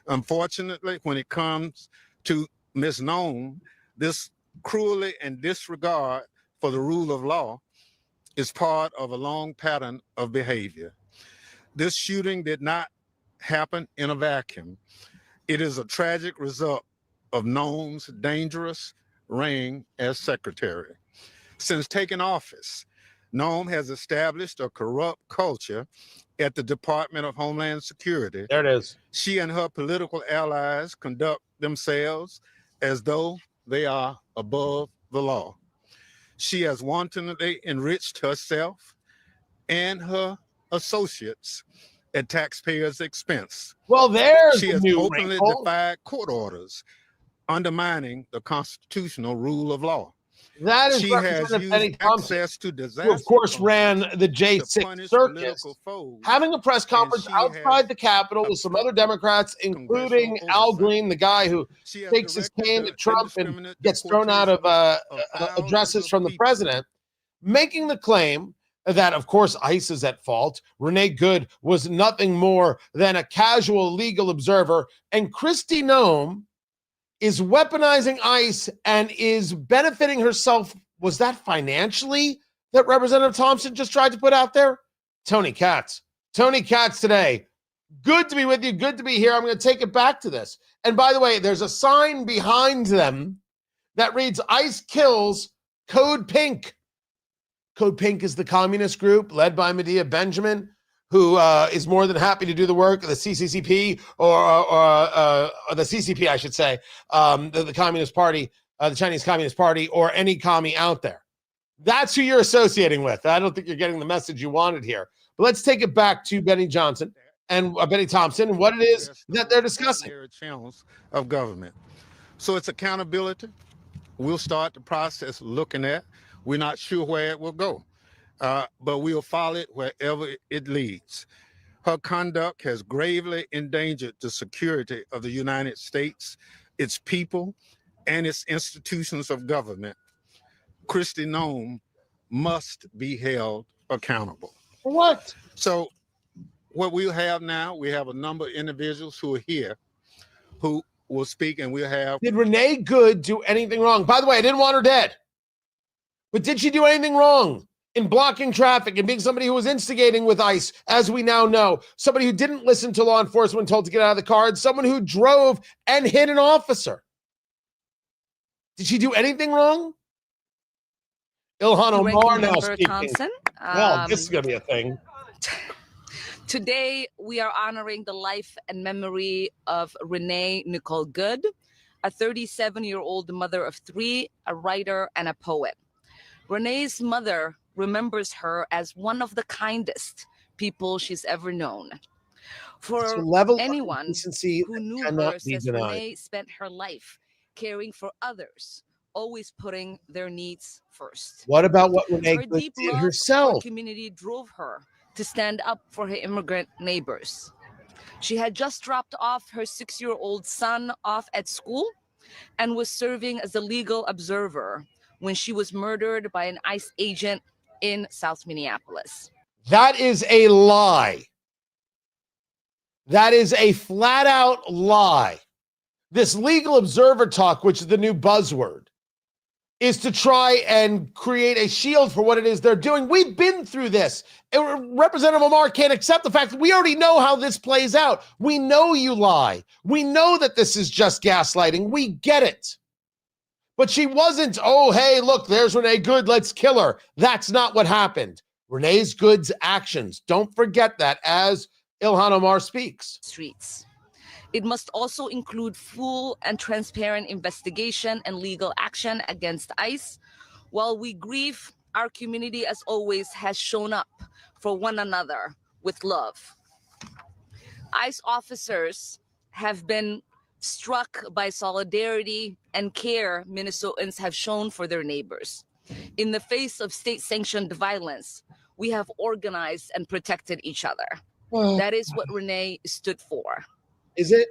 S4: Unfortunately, when it comes to Ms. Noem, this cruelty and disregard for the rule of law is part of a long pattern of behavior. This shooting did not happen in a vacuum. It is a tragic result of Noem's dangerous reign as secretary. Since taking office, Noem has established a corrupt culture at the Department of Homeland Security.
S1: There it is.
S4: She and her political allies conduct themselves as though they are above the law. She has wantonly enriched herself and her associates at taxpayers' expense.
S1: Well, there's
S4: She
S1: the
S4: has
S1: new
S4: openly
S1: wrinkle.
S4: defied court orders, undermining the constitutional rule of law.
S1: That is
S4: She has
S1: Representative
S4: used
S1: Benny Thompson,
S4: access to
S1: who
S4: disaster
S1: of course
S4: funds
S1: ran the
S4: to
S1: J6
S4: punish
S1: circus,
S4: political foes,
S1: having a press conference
S4: she
S1: outside
S4: has
S1: the Capitol with some other
S4: obstructed
S1: Democrats, including
S4: congressional
S1: Al
S4: oversight.
S1: Green, the guy who
S4: She has
S1: takes his
S4: directed
S1: cane
S4: the
S1: to Trump and
S4: indiscriminate
S1: gets thrown out of
S4: deportation of
S1: addresses
S4: thousands
S1: from
S4: of
S1: the
S4: people.
S1: president, making the claim that, of course, ICE is at fault. Renee Good was nothing more than a casual legal observer, and Kristi Noem is weaponizing ICE and is benefiting herself. Was that financially that Representative Thompson just tried to put out there? Tony Katz today. Good to be with you. Good to be here. I'm going to take it back to this. And by the way, there's a sign behind them that reads ICE kills Code Pink. Code Pink is the communist group led by Medea Benjamin, who is more than happy to do the work of the CCCP or the CCP, I should say, the Communist Party, the Chinese Communist Party, or any commie out there. That's who you're associating with. I don't think you're getting the message you wanted here. But let's take it back to Benny Thompson and what it is that they're discussing.
S4: Channels of government. So it's accountability. We'll start the process looking at. We're not sure where it will go, but we'll follow it wherever it leads. Her conduct has gravely endangered the security of the United States, its people, and its institutions of government. Kristi Noem must be held accountable.
S1: What?
S4: So what we'll have now, we have a number of individuals who are here who will speak and we'll have.
S1: Did Renee Good do anything wrong? By the way, I didn't want her dead. But did she do anything wrong in blocking traffic and being somebody who was instigating with ICE, as we now know? Somebody who didn't listen to law enforcement when told to get out of the car, and someone who drove and hit an officer. Did she do anything wrong? Ilhan Omar now speaking.
S5: Thompson.
S1: Well, this is going to be a thing.
S5: Today, we are honoring the life and memory of Renee Nicole Good, a 37-year-old mother of three, a writer, and a poet. Renee's mother remembers her as one of the kindest people she's ever known. For anyone who knew her, says Renee spent her life caring for others, always putting their needs first.
S1: What about what Renee
S5: Good did
S1: herself?
S5: Her community drove her to stand up for her immigrant neighbors. She had just dropped off her 6-year-old son off at school and was serving as a legal observer when she was murdered by an ICE agent in South Minneapolis.
S1: That is a lie. That is a flat out lie. This legal observer talk, which is the new buzzword, is to try and create a shield for what it is they're doing. We've been through this. Representative Omar can't accept the fact that we already know how this plays out. We know you lie. We know that this is just gaslighting. We get it. But she wasn't, oh, hey, look, there's Renee Good, let's kill her. That's not what happened. Renee's Good's actions, don't forget that as Ilhan Omar speaks.
S5: Streets. It must also include full and transparent investigation and legal action against ICE. While we grieve, our community, as always, has shown up for one another with love. ICE officers have been struck by solidarity and care Minnesotans have shown for their neighbors. In the face of state-sanctioned violence, we have organized and protected each other. Well, that is what Renee stood for.
S1: Is it?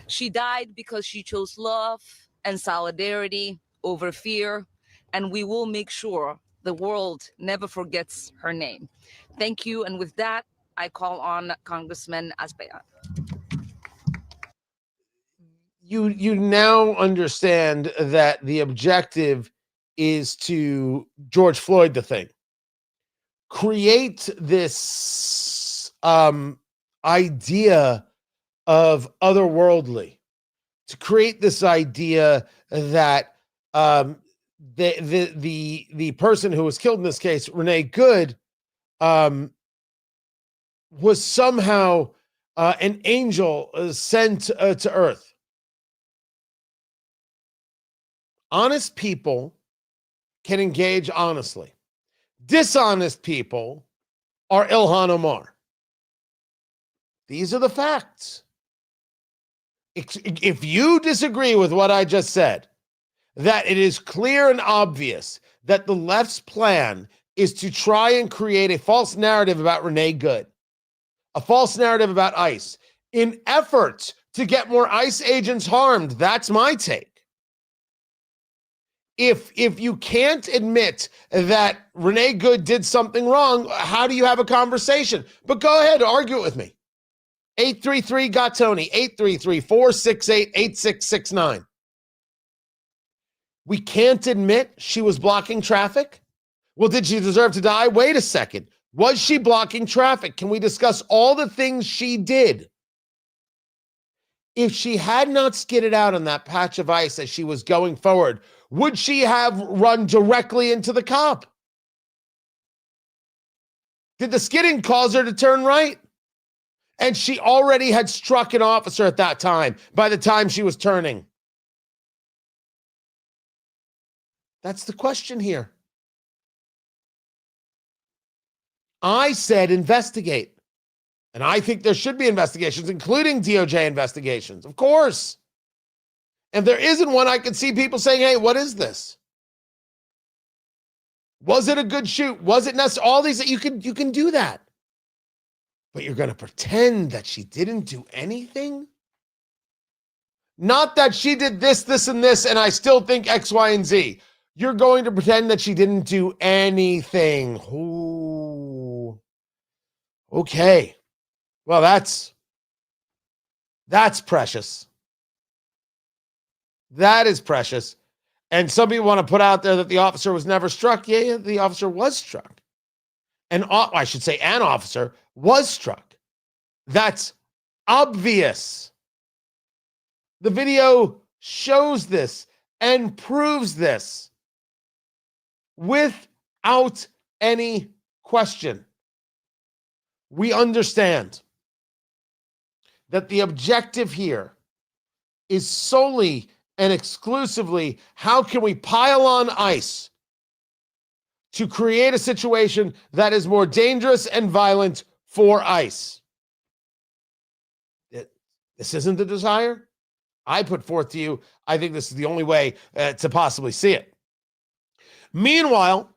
S5: She died because she chose love and solidarity over fear, and we will make sure the world never forgets her name. Thank you, and with that, I call on Congressman Asbayan.
S1: You now understand that the objective is to George Floyd the thing. Create this idea of otherworldly, to create this idea that the person who was killed in this case, Renee Good, was somehow an angel sent to earth. Honest people can engage honestly. Dishonest people are Ilhan Omar. These are the facts. If you disagree with what I just said, that it is clear and obvious that the left's plan is to try and create a false narrative about Renee Good, a false narrative about ICE, in efforts to get more ICE agents harmed, that's my take. If you can't admit that Renee Good did something wrong, how do you have a conversation? But go ahead, argue it with me. 833-GOT-TONY, 833-468-8669. We can't admit she was blocking traffic? Well, did she deserve to die? Wait a second. Was she blocking traffic? Can we discuss all the things she did? If she had not skidded out on that patch of ice as she was going forward, would she have run directly into the cop? Did the skidding cause her to turn right? And she already had struck an officer at that time, by the time she was turning. That's the question here. I said investigate. And I think there should be investigations, including DOJ investigations, of course. If there isn't one, I could see people saying, hey, what is this? Was it a good shoot? Was it necessary? All these, you can do that. But you're going to pretend that she didn't do anything? Not that she did this, this, and this, and I still think X, Y, and Z. You're going to pretend that she didn't do anything. Ooh. Okay. Well, that's precious. That is precious. And some people want to put out there that the officer was never struck. Yeah, the officer was struck. And I should say an officer was struck. That's obvious. The video shows this and proves this without any question. We understand that the objective here is solely and exclusively how can we pile on ice to create a situation that is more dangerous and violent for ICE. This isn't the desire. I put forth to you, I think this is the only way to possibly see it. Meanwhile,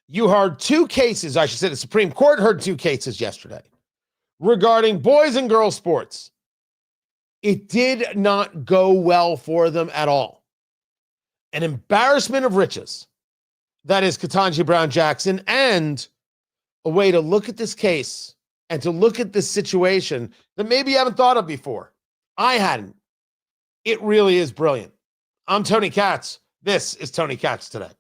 S1: you heard two cases, I should say the Supreme Court heard two cases yesterday regarding boys and girls sports. It did not go well for them at all. An embarrassment of riches. That is Ketanji Brown Jackson, and a way to look at this case and to look at this situation that maybe you haven't thought of before. I hadn't. It really is brilliant. I'm Tony Katz. This is Tony Katz Today.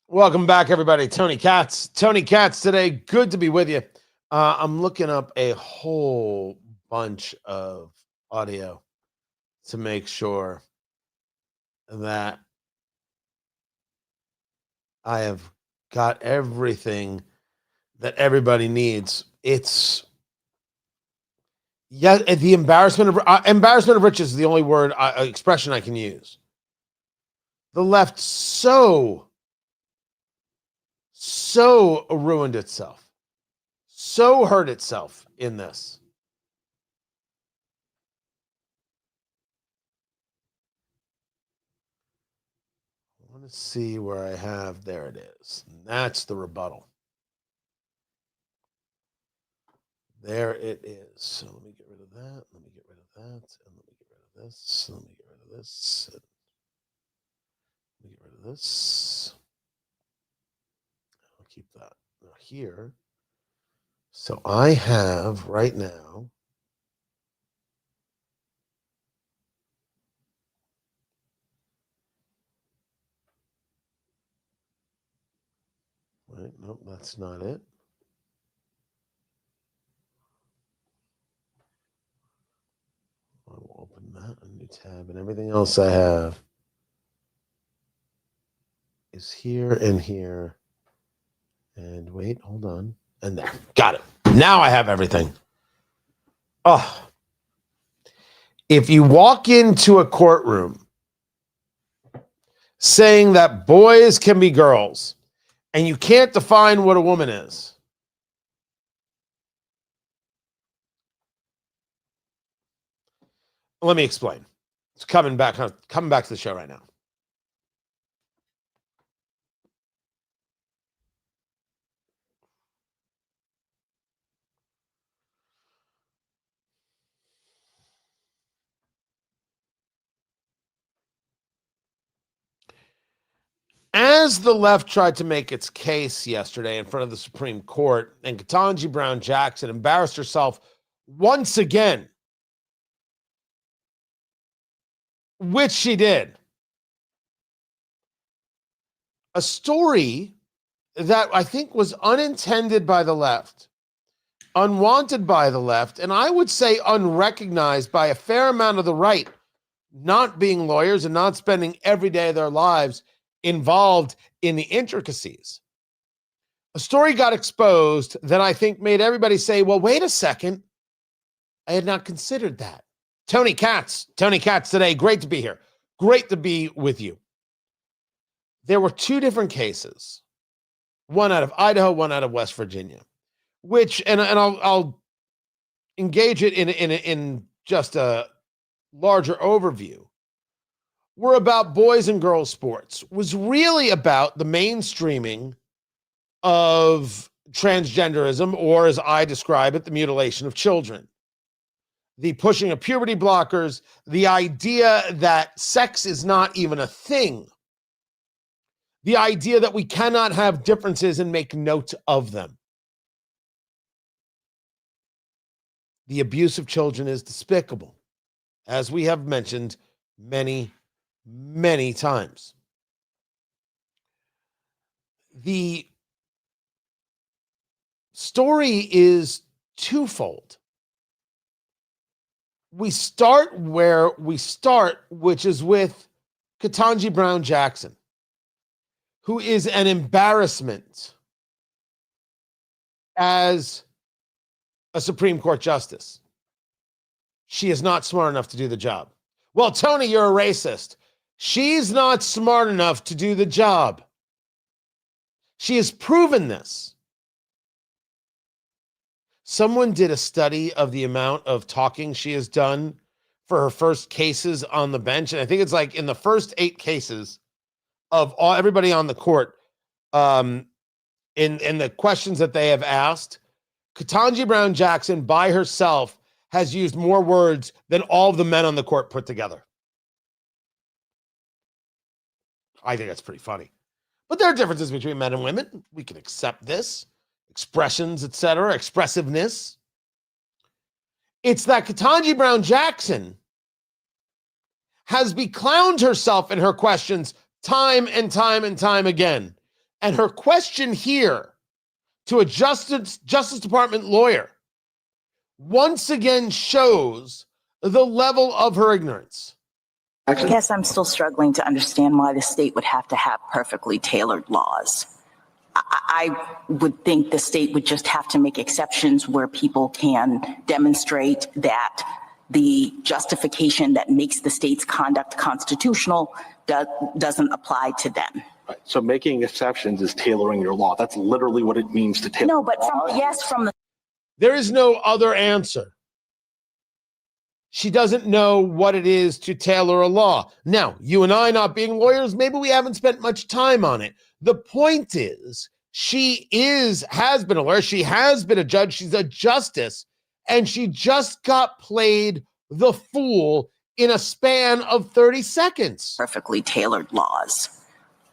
S1: Welcome back, everybody. Tony Katz. Tony Katz today. Good to be with you. I'm looking up a whole bunch of audio to make sure that I have got everything that everybody needs. It's the embarrassment of riches is the only word expression I can use. The left so ruined itself, so hurt itself in this. I want to see where I have, there it is. And that's the rebuttal. There it is. So let me get rid of that. Let me get rid of that. And let me get rid of this. Let me get rid of this. Let me get rid of this. I'll keep that here. So I have right now right, nope, that's not it. I will open that, a new tab, and everything else I have is here and here. And wait, hold on. And there. Got it. Now I have everything. Oh, if you walk into a courtroom saying that boys can be girls and you can't define what a woman is, let me explain. It's coming back to the show right now. As the left tried to make its case yesterday in front of the Supreme Court, and Ketanji Brown Jackson embarrassed herself once again, which she did. A story that I think was unintended by the left, unwanted by the left, and I would say unrecognized by a fair amount of the right, not being lawyers and not spending every day of their lives involved in the intricacies. A story got exposed that I think made everybody say, well, wait a second. I had not considered that. Tony Katz today. Great to be here. Great to be with you. There were two different cases, one out of Idaho, one out of West Virginia, which, and I'll engage it in just a larger overview, were about boys and girls sports, was really about the mainstreaming of transgenderism, or as I describe it, the mutilation of children. The pushing of puberty blockers, the idea that sex is not even a thing, the idea that we cannot have differences and make note of them. The abuse of children is despicable, as we have mentioned many times. The story is twofold. We start where we start, which is with Ketanji Brown Jackson, who is an embarrassment as a Supreme Court justice. She is not smart enough to do the job. Well, Tony, you're a racist. She's not smart enough to do the job. She has proven this. Someone did a study of the amount of talking she has done for her first cases on the bench. And I think it's like in the first 8 cases of everybody on the court, in the questions that they have asked, Ketanji Brown Jackson by herself has used more words than all of the men on the court put together. I think that's pretty funny. But there are differences between men and women. We can accept this. Expressions, etc., expressiveness. It's that Ketanji Brown Jackson has beclowned herself in her questions time and time again. And her question here to a Justice Department lawyer once again shows the level of her ignorance.
S6: I guess I'm still struggling to understand why the state would have to have perfectly tailored laws. I would think the state would just have to make exceptions where people can demonstrate that the justification that makes the state's conduct constitutional doesn't apply to them.
S7: Right. So making exceptions is tailoring your law. That's literally what it means to tailor.
S6: No, but from the.
S1: There is no other answer. She doesn't know what it is to tailor a law. Now, you and I not being lawyers, maybe we haven't spent much time on it. The point is, she has been a lawyer. She has been a judge. She's a justice. And she just got played the fool in a span of 30 seconds.
S6: Perfectly tailored laws.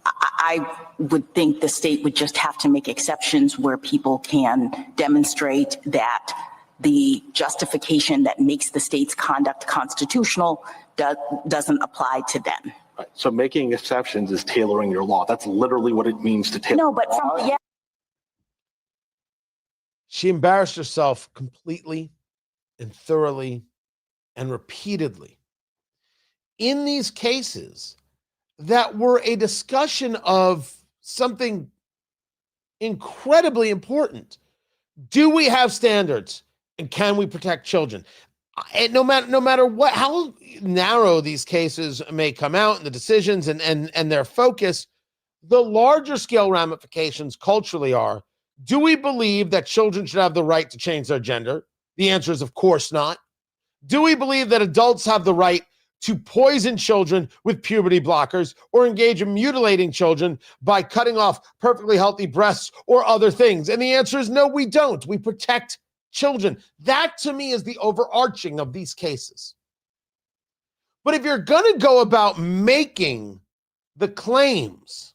S6: I would think the state would just have to make exceptions where people can demonstrate that the justification that makes the state's conduct constitutional doesn't apply to them.
S7: Right. So making exceptions is tailoring your law. That's literally what it means to tailor.
S6: No, but
S1: She embarrassed herself completely and thoroughly and repeatedly in these cases that were a discussion of something incredibly important. Do we have standards? And can we protect children? And no matter what, how narrow these cases may come out and the decisions and their focus, the larger scale ramifications culturally are, do we believe that children should have the right to change their gender? The answer is of course not. Do we believe that adults have the right to poison children with puberty blockers or engage in mutilating children by cutting off perfectly healthy breasts or other things? And the answer is no, we don't. We protect children. That to me is the overarching of these cases. But if you're going to go about making the claims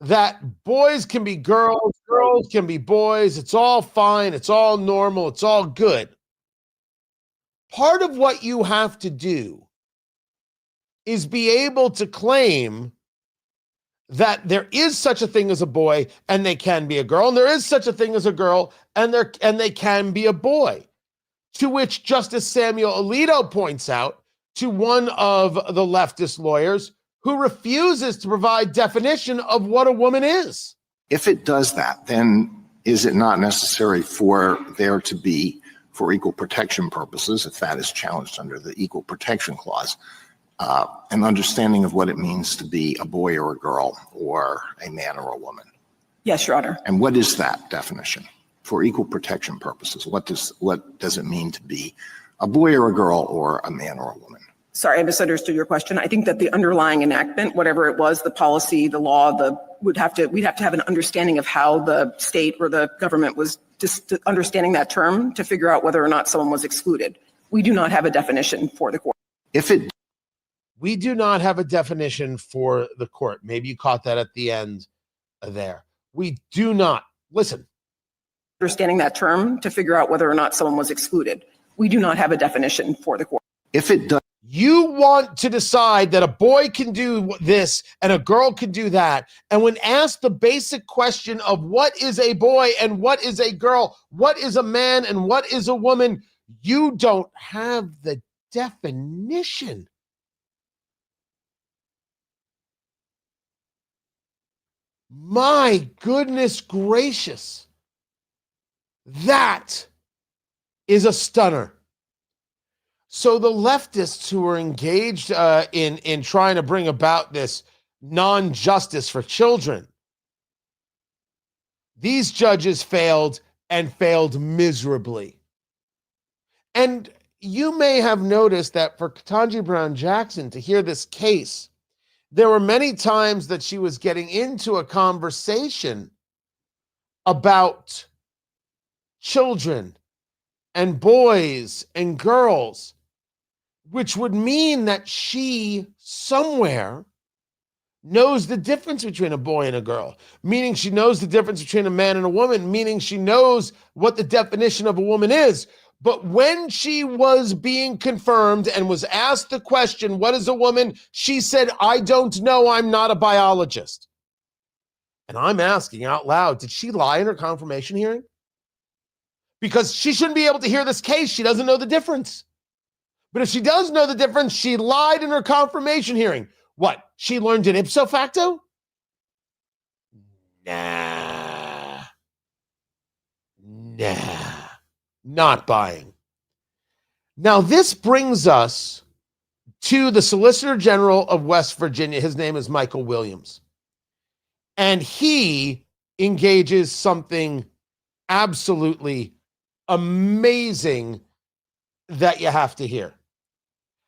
S1: that boys can be girls, girls can be boys, it's all fine, it's all normal, it's all good, part of what you have to do is be able to claim that there is such a thing as a boy and they can be a girl, and there is such a thing as a girl and they can be a boy. To which Justice Samuel Alito points out to one of the leftist lawyers who refuses to provide definition of what a woman is.
S8: If it does that, then is it not necessary for there to be, for equal protection purposes, if that is challenged under the Equal Protection Clause, an understanding of what it means to be a boy or a girl or a man or a woman?
S9: Yes, Your Honor.
S8: And what is that definition for equal protection purposes? What does it mean to be a boy or a girl or a man or a woman?
S9: Sorry, I misunderstood your question. I think that the underlying enactment, whatever it was, the policy, the law, we'd have to have an understanding of how the state or the government was just understanding that term to figure out whether or not someone was excluded. We do not have a definition for the court.
S1: We do not have a definition for the court. Maybe you caught that at the end there. We do not. Listen.
S9: Understanding that term to figure out whether or not someone was excluded. We do not have a definition for the court.
S8: If it does.
S1: You want to decide that a boy can do this and a girl can do that. And when asked the basic question of what is a boy and what is a girl, what is a man and what is a woman, you don't have the definition. My goodness gracious. That is a stunner. So the leftists who are engaged in trying to bring about this non-justice for children, these judges failed and failed miserably. And you may have noticed that for Ketanji Brown Jackson to hear this case, there were many times that she was getting into a conversation about children and boys and girls, which would mean that she somewhere knows the difference between a boy and a girl, meaning she knows the difference between a man and a woman, meaning she knows what the definition of a woman is. But when she was being confirmed and was asked the question, what is a woman? She said, I don't know. I'm not a biologist. And I'm asking out loud, did she lie in her confirmation hearing? Because she shouldn't be able to hear this case. She doesn't know the difference. But if she does know the difference, she lied in her confirmation hearing. What? She learned it ipso facto? Nah. Not buying. Now, this brings us to the Solicitor General of West Virginia. His name is Michael Williams. And he engages something absolutely amazing that you have to hear.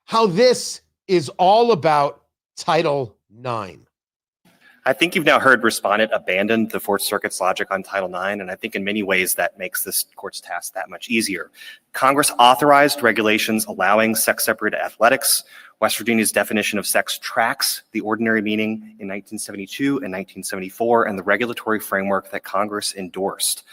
S1: How this is all about Title IX.
S10: I think you've now heard respondent abandon the Fourth Circuit's logic on Title IX, and I think in many ways that makes this court's task that much easier. Congress authorized regulations allowing sex-separated athletics. West Virginia's definition of sex tracks the ordinary meaning in 1972 and 1974 and the regulatory framework that Congress endorsed.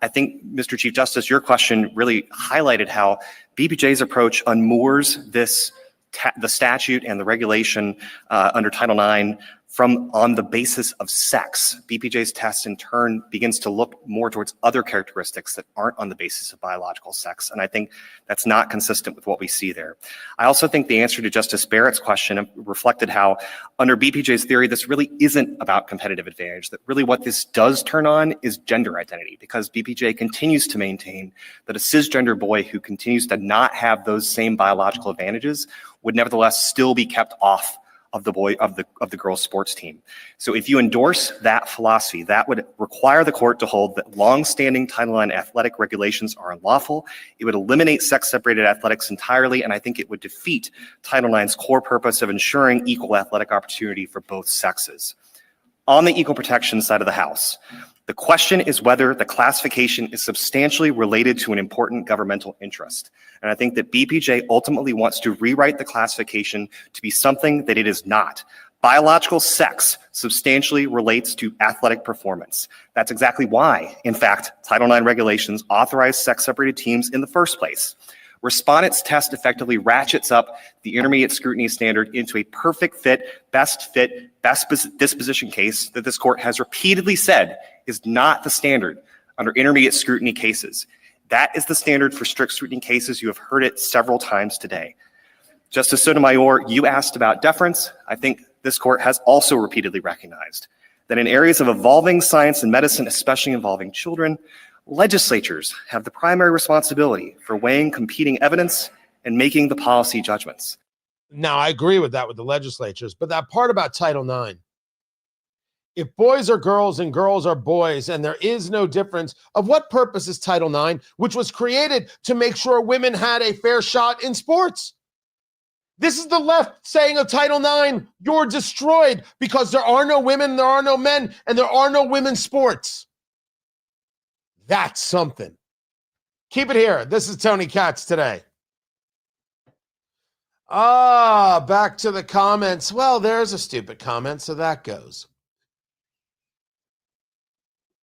S10: I think, Mr. Chief Justice, your question really highlighted how BPJ's approach unmoors the statute and the regulation under Title IX on the basis of sex. BPJ's test in turn begins to look more towards other characteristics that aren't on the basis of biological sex. And I think that's not consistent with what we see there. I also think the answer to Justice Barrett's question reflected how under BPJ's theory, this really isn't about competitive advantage, that really what this does turn on is gender identity, because BPJ continues to maintain that a cisgender boy who continues to not have those same biological advantages would nevertheless still be kept off of the girls' sports team. So if you endorse that philosophy, that would require the court to hold that long-standing Title IX athletic regulations are unlawful. It would eliminate sex-separated athletics entirely, and I think it would defeat Title IX's core purpose of ensuring equal athletic opportunity for both sexes. On the equal protection side of the house, the question is whether the classification is substantially related to an important governmental interest. And I think that BPJ ultimately wants to rewrite the classification to be something that it is not. Biological sex substantially relates to athletic performance. That's exactly why, in fact, Title IX regulations authorize sex-separated teams in the first place. Respondents' test effectively ratchets up the intermediate scrutiny standard into a perfect fit, best disposition case that this court has repeatedly said is not the standard under intermediate scrutiny cases. That is the standard for strict scrutiny cases. You have heard it several times today. Justice Sotomayor, you asked about deference. I think this court has also repeatedly recognized that in areas of evolving science and medicine, especially involving children, legislatures have the primary responsibility for weighing competing evidence and making the policy judgments.
S1: Now, I agree with that with the legislatures, but that part about Title IX, if boys are girls and girls are boys, and there is no difference, of what purpose is Title IX, which was created to make sure women had a fair shot in sports? This is the left saying of Title IX, you're destroyed because there are no women, there are no men, and there are no women's sports. That's something. Keep it here. This is Tony Katz today. Back to the comments. Well, there's a stupid comment, so that goes.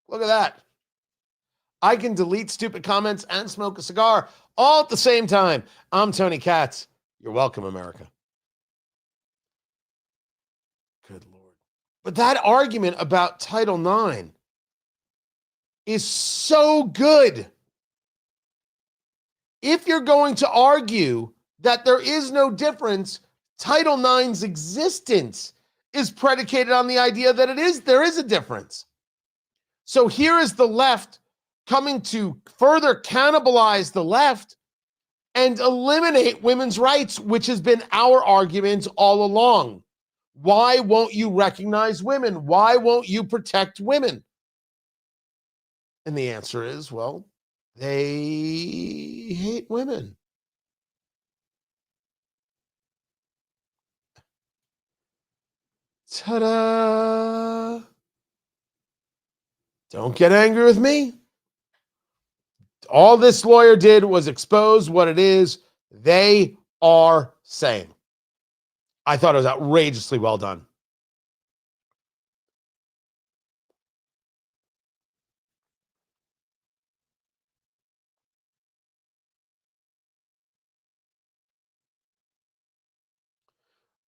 S1: Look at that. I can delete stupid comments and smoke a cigar all at the same time. I'm Tony Katz. You're welcome, America. Good Lord. But that argument about Title IX is so good. If you're going to argue that there is no difference, Title IX's existence is predicated on the idea that there is a difference. So here is the left coming to further cannibalize the left and eliminate women's rights, which has been our argument all along. Why won't you recognize women? Why won't you protect women? And the answer is, well, they hate women. Ta-da! Don't get angry with me. All this lawyer did was expose what it is they are saying. I thought it was outrageously well done.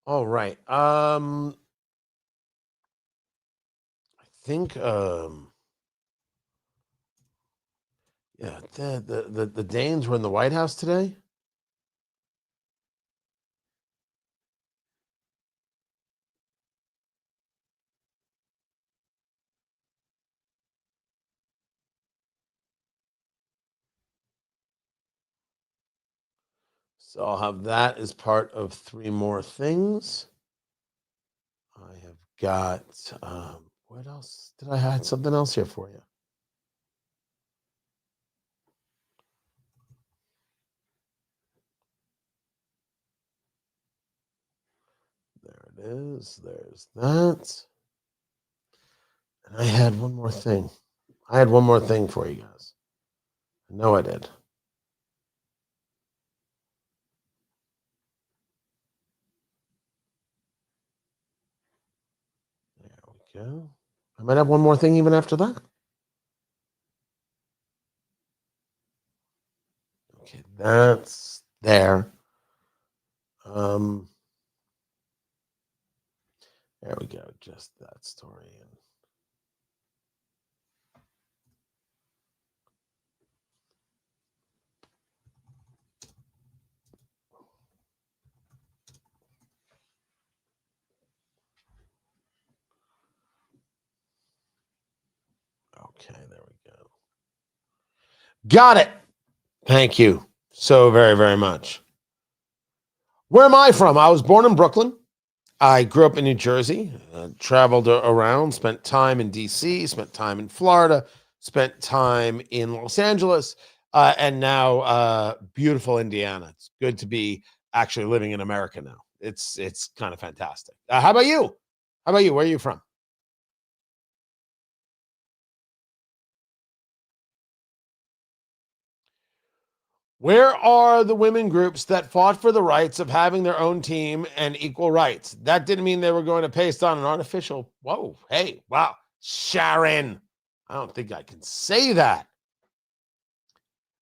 S1: All right. I think yeah, the Danes were in the White House today. So I'll have that as part of three more things. I have got, what else? Did I have something else here for you? There it is. There's that. And I had one more thing. I had one more thing for you guys. I know I did. There we go. I might have one more thing even after that. Okay, that's there. There we go. Just that story. Okay, there we go. Got it. Thank you so very, very much. Where am I from? I was born in Brooklyn. I grew up in New Jersey, traveled around, spent time in D.C., spent time in Florida, spent time in Los Angeles, and now beautiful Indiana. It's good to be actually living in America now. It's kind of fantastic. How about you? How about you? Where are you from? Where are the women groups that fought for the rights of having their own team and equal rights? That didn't mean they were going to paste on an artificial. Whoa, hey, wow, Sharon. I don't think I can say that.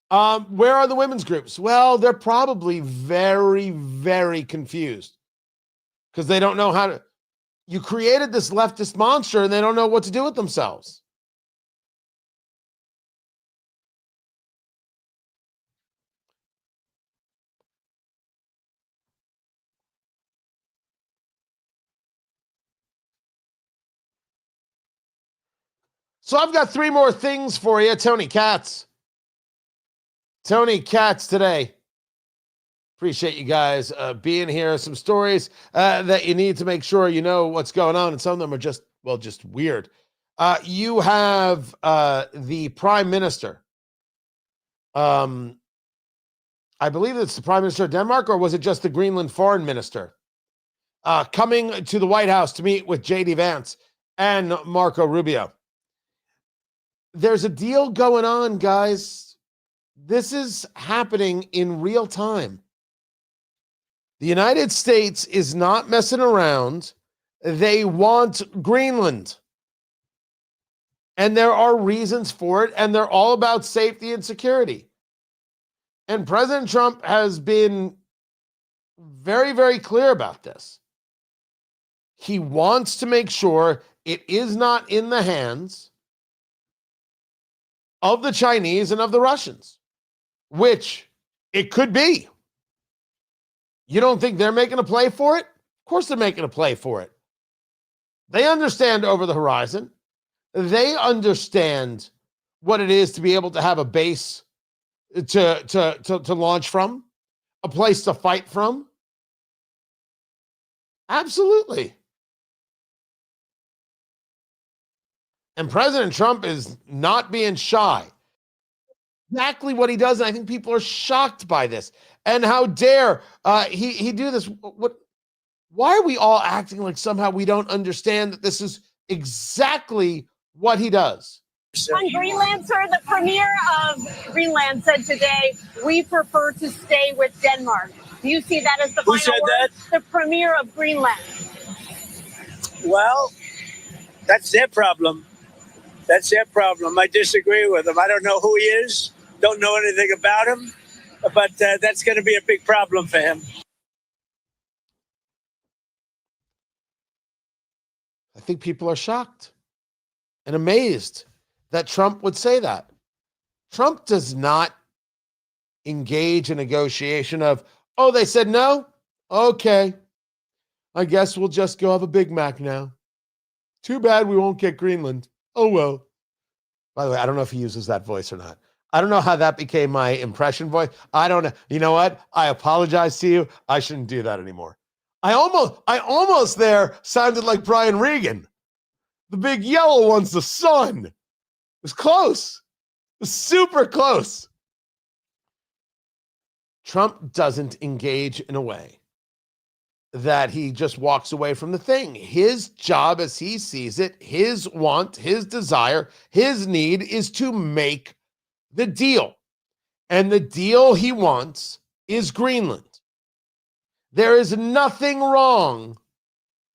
S1: Where are the women's groups? Well, they're probably very, very confused because they don't know how to. You created this leftist monster and they don't know what to do with themselves. So I've got three more things for you. Tony Katz. Tony Katz today. Appreciate you guys being here. Some stories that you need to make sure you know what's going on. And some of them are just weird. You have the Prime Minister. I believe it's the Prime Minister of Denmark, or was it just the Greenland Foreign Minister? Coming to the White House to meet with J.D. Vance and Marco Rubio. There's a deal going on, guys. This is happening in real time. The United States is not messing around. They want Greenland. And there are reasons for it, and they're all about safety and security. And President Trump has been very, very clear about this. He wants to make sure it is not in the hands of the Chinese and of the Russians, which it could be. You don't think they're making a play for it? Of course they're making a play for it. They understand over the horizon. They understand what it is to be able to have a base to launch from, a place to fight from. Absolutely. And President Trump is not being shy. Exactly what he does, and I think people are shocked by this. And how dare he do this? Why are we all acting like somehow we don't understand that this is exactly what he does?
S11: On Greenland, sir, the premier of Greenland said today, we prefer to stay with Denmark. Do you see that as the final word? That? The premier of Greenland.
S12: Well, that's their problem. That's their problem. I disagree with him. I don't know who he is. Don't know anything about him. But that's going to be a big problem for him.
S1: I think people are shocked and amazed that Trump would say that. Trump does not engage in negotiation of, oh, they said no? Okay. I guess we'll just go have a Big Mac now. Too bad we won't get Greenland. Oh, well. By the way, I don't know if he uses that voice or not. I don't know how that became my impression voice. I don't know. You know what? I apologize to you. I shouldn't do that anymore. I almost there sounded like Brian Regan. The big yellow one's the sun. It was close. It was super close. Trump doesn't engage in a way that he just walks away from the thing. His job, as he sees it, his want, his desire, his need is to make the deal. And the deal he wants is Greenland. There is nothing wrong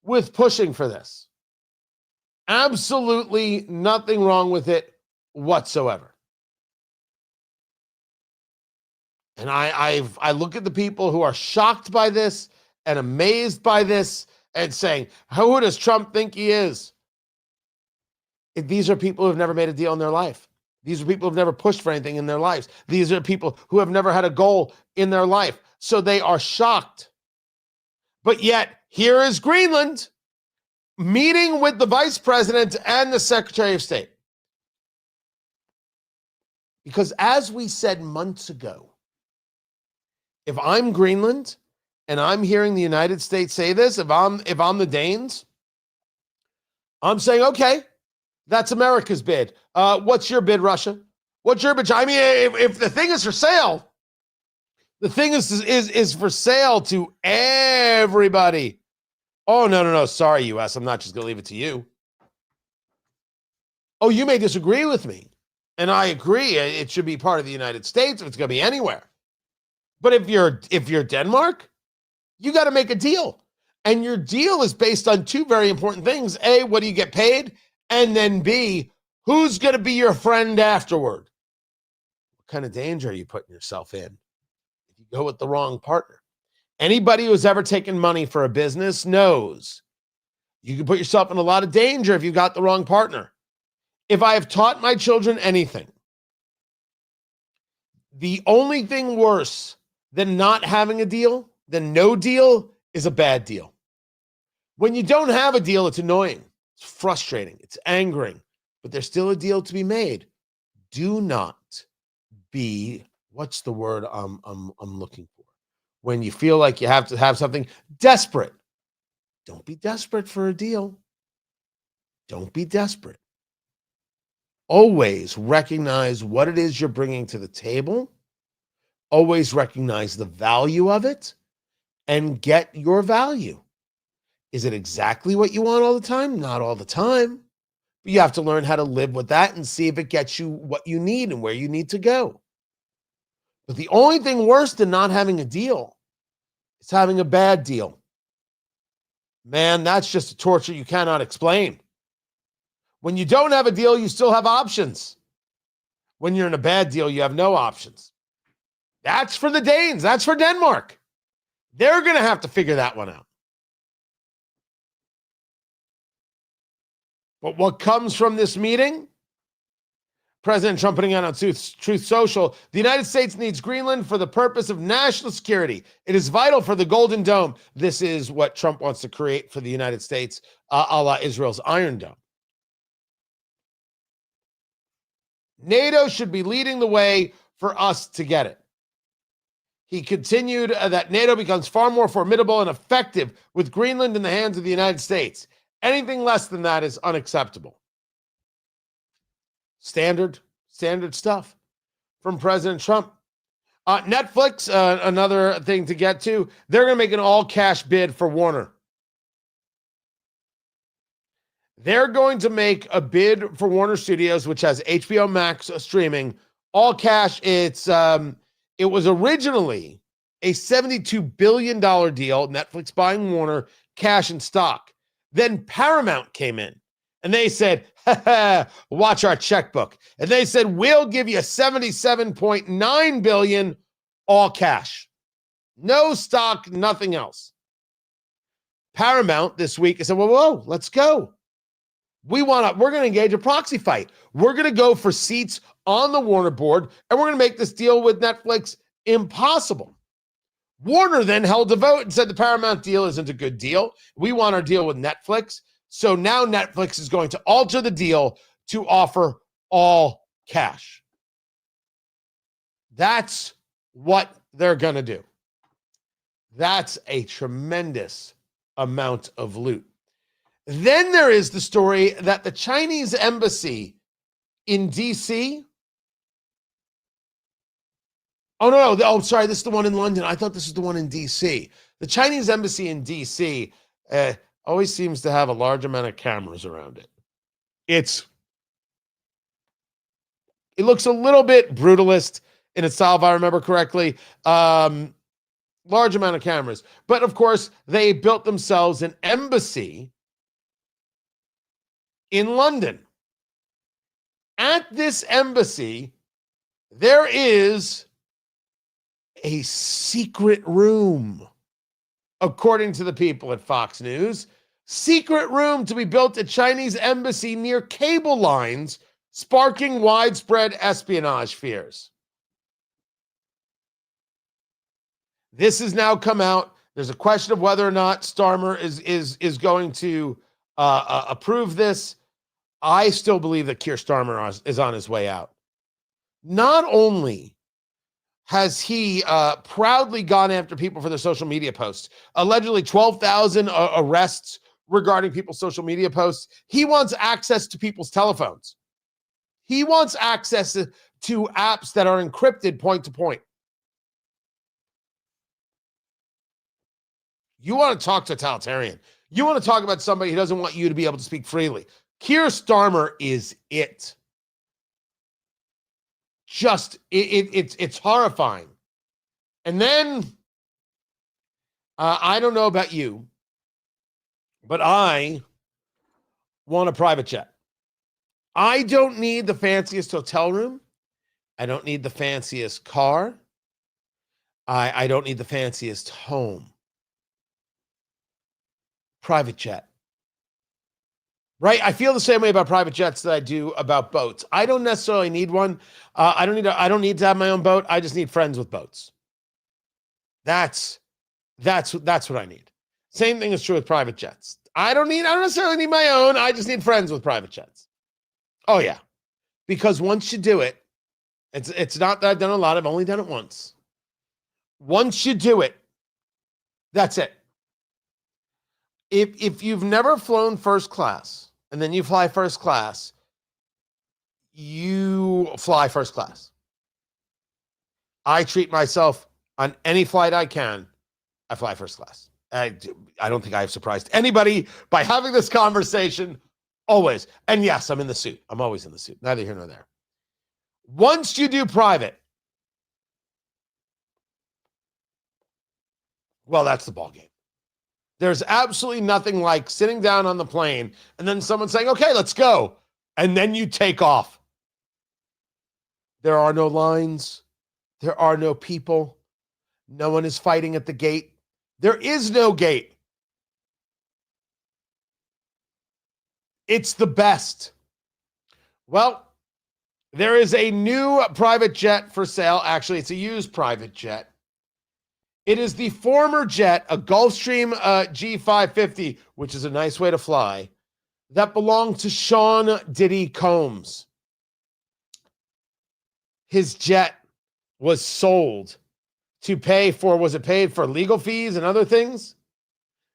S1: with pushing for this. Absolutely nothing wrong with it whatsoever. And I look at the people who are shocked by this and amazed by this and saying, who does Trump think he is? These are people who have never made a deal in their life. These are people who have never pushed for anything in their lives. These are people who have never had a goal in their life. So they are shocked. But yet, here is Greenland meeting with the vice president and the secretary of state. Because as we said months ago, if I'm Greenland and I'm hearing the United States say this, if I'm the Danes, I'm saying, okay, that's America's bid. What's your bid, Russia? What's your bid? I mean, if the thing is for sale, the thing is for sale to everybody. Oh, no. Sorry, U.S. I'm not just going to leave it to you. Oh, you may disagree with me. And I agree. It should be part of the United States if it's going to be anywhere. But if you're Denmark, you got to make a deal. And your deal is based on two very important things. A, what do you get paid? And then B, who's going to be your friend afterward? What kind of danger are you putting yourself in if you go with the wrong partner? Anybody who's ever taken money for a business knows you can put yourself in a lot of danger if you got the wrong partner. If I have taught my children anything, the only thing worse than not having a deal, than no deal, is a bad deal. When you don't have a deal, it's annoying. It's frustrating. It's angering. But there's still a deal to be made. Do not be, what's the word I'm looking for? When you feel like you have to have something, desperate. Don't be desperate for a deal. Don't be desperate. Always recognize what it is you're bringing to the table. Always recognize the value of it and get your value. Is it exactly what you want all the time? Not all the time. But you have to learn how to live with that and see if it gets you what you need and where you need to go. But the only thing worse than not having a deal is having a bad deal. Man, that's just a torture you cannot explain. When you don't have a deal, you still have options. When you're in a bad deal, you have no options. That's for the Danes. That's for Denmark. They're going to have to figure that one out. But what comes from this meeting? President Trump putting out on Truth Social, the United States needs Greenland for the purpose of national security. It is vital for the Golden Dome. This is what Trump wants to create for the United States, a la Israel's Iron Dome. NATO should be leading the way for us to get it. He continued that NATO becomes far more formidable and effective with Greenland in the hands of the United States. Anything less than that is unacceptable. Standard stuff from President Trump. Netflix, another thing to get to, they're going to make an all-cash bid for Warner. They're going to make a bid for Warner Studios, which has HBO Max streaming, all cash. It was originally a $72 billion deal, Netflix buying Warner, cash and stock. Then Paramount came in and they said, watch our checkbook. And they said, we'll give you $77.9 billion all cash. No stock, nothing else. Paramount this week said, whoa, let's go. We're going to engage a proxy fight. We're going to go for seats on the Warner board, and we're going to make this deal with Netflix impossible. Warner then held a vote and said the Paramount deal isn't a good deal. We want our deal with Netflix. So now Netflix is going to alter the deal to offer all cash. That's what they're going to do. That's a tremendous amount of loot. Then there is the story that the Chinese embassy in D.C. Sorry, this is the one in London. I thought this was the one in D.C. The Chinese embassy in D.C. Always seems to have a large amount of cameras around it. It looks a little bit brutalist in its style, if I remember correctly. Large amount of cameras. But, of course, they built themselves an embassy in London. At this embassy, there is a secret room. according to the people at Fox News. Secret room to be built at Chinese embassy near cable lines, sparking widespread espionage fears. This has now come out. There's a question of whether or not Starmer is going to approve this. I still believe that Keir Starmer is on his way out. Not only has he proudly gone after people for their social media posts, allegedly 12,000 arrests regarding people's social media posts, he wants access to people's telephones. He wants access to apps that are encrypted point to point. You want to talk totalitarian. You want to talk about somebody who doesn't want you to be able to speak freely. Keir Starmer is it. It's horrifying. And then, I don't know about you, but I want a private jet. I don't need the fanciest hotel room. I don't need the fanciest car. I don't need the fanciest home. Private jet. Right? I feel the same way about private jets that I do about boats. I don't necessarily need one. I don't need to have my own boat. I just need friends with boats. That's what I need. Same thing is true with private jets. I don't necessarily need my own. I just need friends with private jets. Oh yeah. Because once you do it, it's not that I've done a lot. I've only done it once. Once you do it, that's it. If you've never flown first class and then you fly first class, you fly first class. I treat myself on any flight I can, I fly first class. I don't think I've surprised anybody by having this conversation, always. And yes, I'm in the suit. I'm always in the suit. Neither here nor there. Once you do private, well, that's the ballgame. There's absolutely nothing like sitting down on the plane and then someone saying, okay, let's go. And then you take off. There are no lines. There are no people. No one is fighting at the gate. There is no gate. It's the best. Well, there is a new private jet for sale. Actually, it's a used private jet. It is the former jet, a Gulfstream G550, which is a nice way to fly, that belonged to Sean Diddy Combs. His jet was sold to pay for, was it paid for legal fees and other things?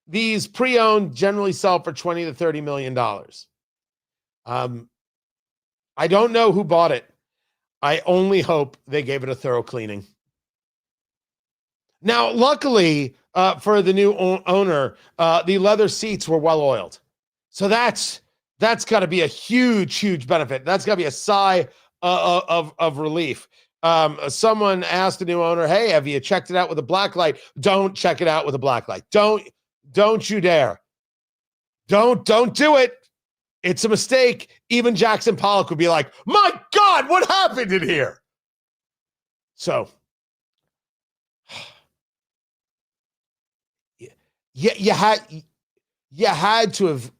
S1: These pre-owned generally sell for $20 to $30 million. I don't know who bought it. I only hope they gave it a thorough cleaning. Now, luckily for the new owner, the leather seats were well oiled. So that's got to be a huge benefit. That's got to be a sigh of relief. Someone asked the new owner, hey, have you checked it out with a black light? Don't check it out with a black light. Don't you dare. Don't do it. It's a mistake. Even Jackson Pollock would be like, my God, what happened in here? So, you had to have.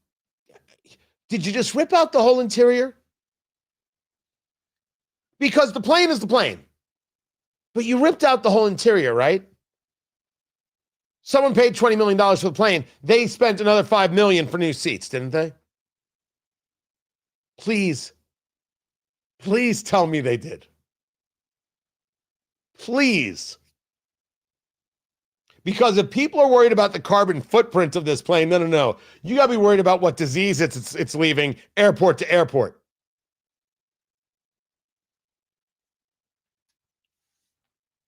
S1: Did you just rip out the whole interior? Because the plane is the plane. But you ripped out the whole interior, right? Someone paid $20 million for the plane. They spent another $5 million for new seats, didn't they? Please tell me they did. Please. Because if people are worried about the carbon footprint of this plane, no. You got to be worried about what disease it's leaving airport to airport.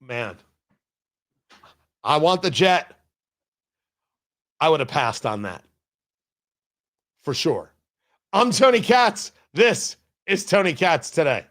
S1: Man, I want the jet. I would have passed on that. For sure. I'm Tony Katz. This is Tony Katz Today.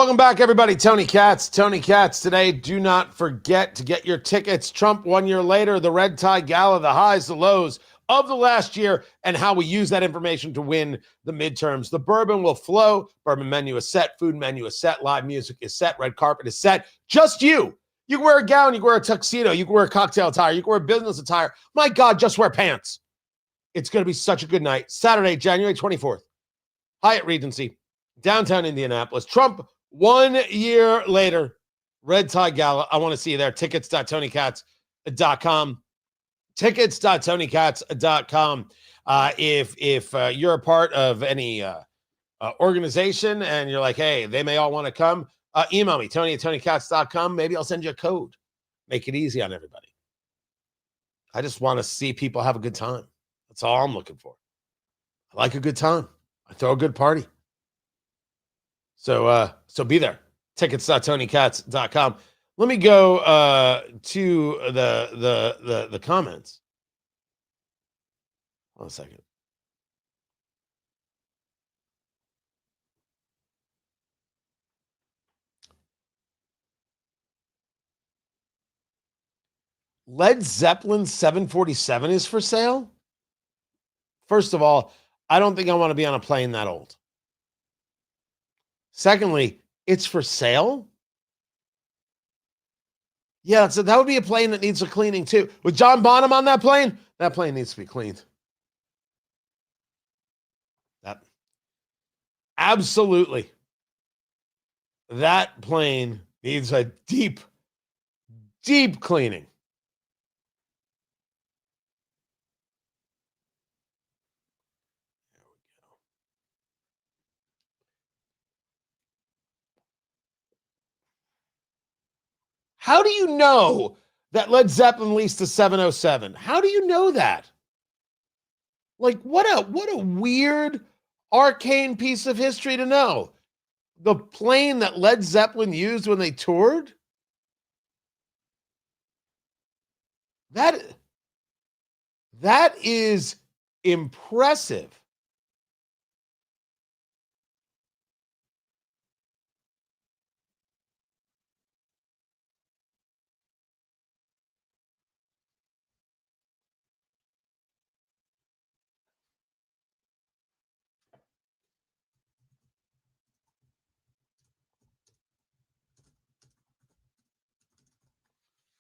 S1: Welcome back, everybody. Tony Katz today. Do not forget to get your tickets. Trump 1 year later, the Red Tie Gala, the highs, the lows of the last year, and how we use that information to win the midterms. The bourbon will flow. Bourbon menu is set. Food menu is set. Live music is set. Red carpet is set. Just you. You can wear a gown. You can wear a tuxedo. You can wear a cocktail attire. You can wear business attire. My God, just wear pants. It's going to be such a good night. Saturday, January 24th. Hyatt Regency, downtown Indianapolis. Trump 1 year later, Red Tie Gala. I want to see you there. Tickets.tonykatz.com. Tickets.tonykatz.com. If you're a part of any organization and you're like, hey, they may all want to come, email me, tony@tonykatz.com. Maybe I'll send you a code. Make it easy on everybody. I just want to see people have a good time. That's all I'm looking for. I like a good time. I throw a good party. So be there. Tickets.tonykatz.com. Let me go to the comments. One second. Led Zeppelin 747 is for sale? First of all, I don't think I want to be on a plane that old. Secondly, it's for sale? Yeah, so that would be a plane that needs a cleaning too. With John Bonham on that plane needs to be cleaned. Absolutely. That plane needs a deep, deep cleaning. How do you know that Led Zeppelin leased a 707? How do you know that? Like, what a weird, arcane piece of history to know. The plane that Led Zeppelin used when they toured? That is impressive.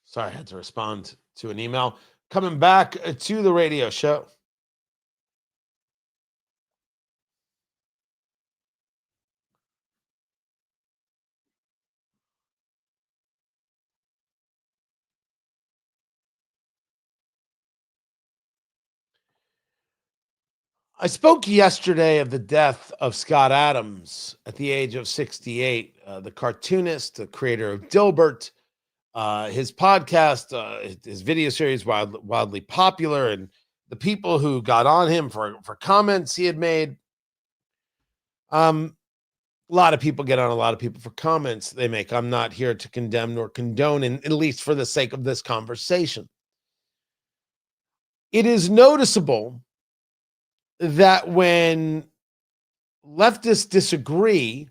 S1: Sorry, I had to respond to an email. Coming back to the radio show. I spoke yesterday of the death of Scott Adams at the age of 68, the cartoonist, the creator of Dilbert. His podcast, his video series, wildly popular, and the people who got on him for comments he had made. A lot of people get on a lot of people for comments they make. I'm not here to condemn nor condone, at least for the sake of this conversation. It is noticeable that when leftists disagree,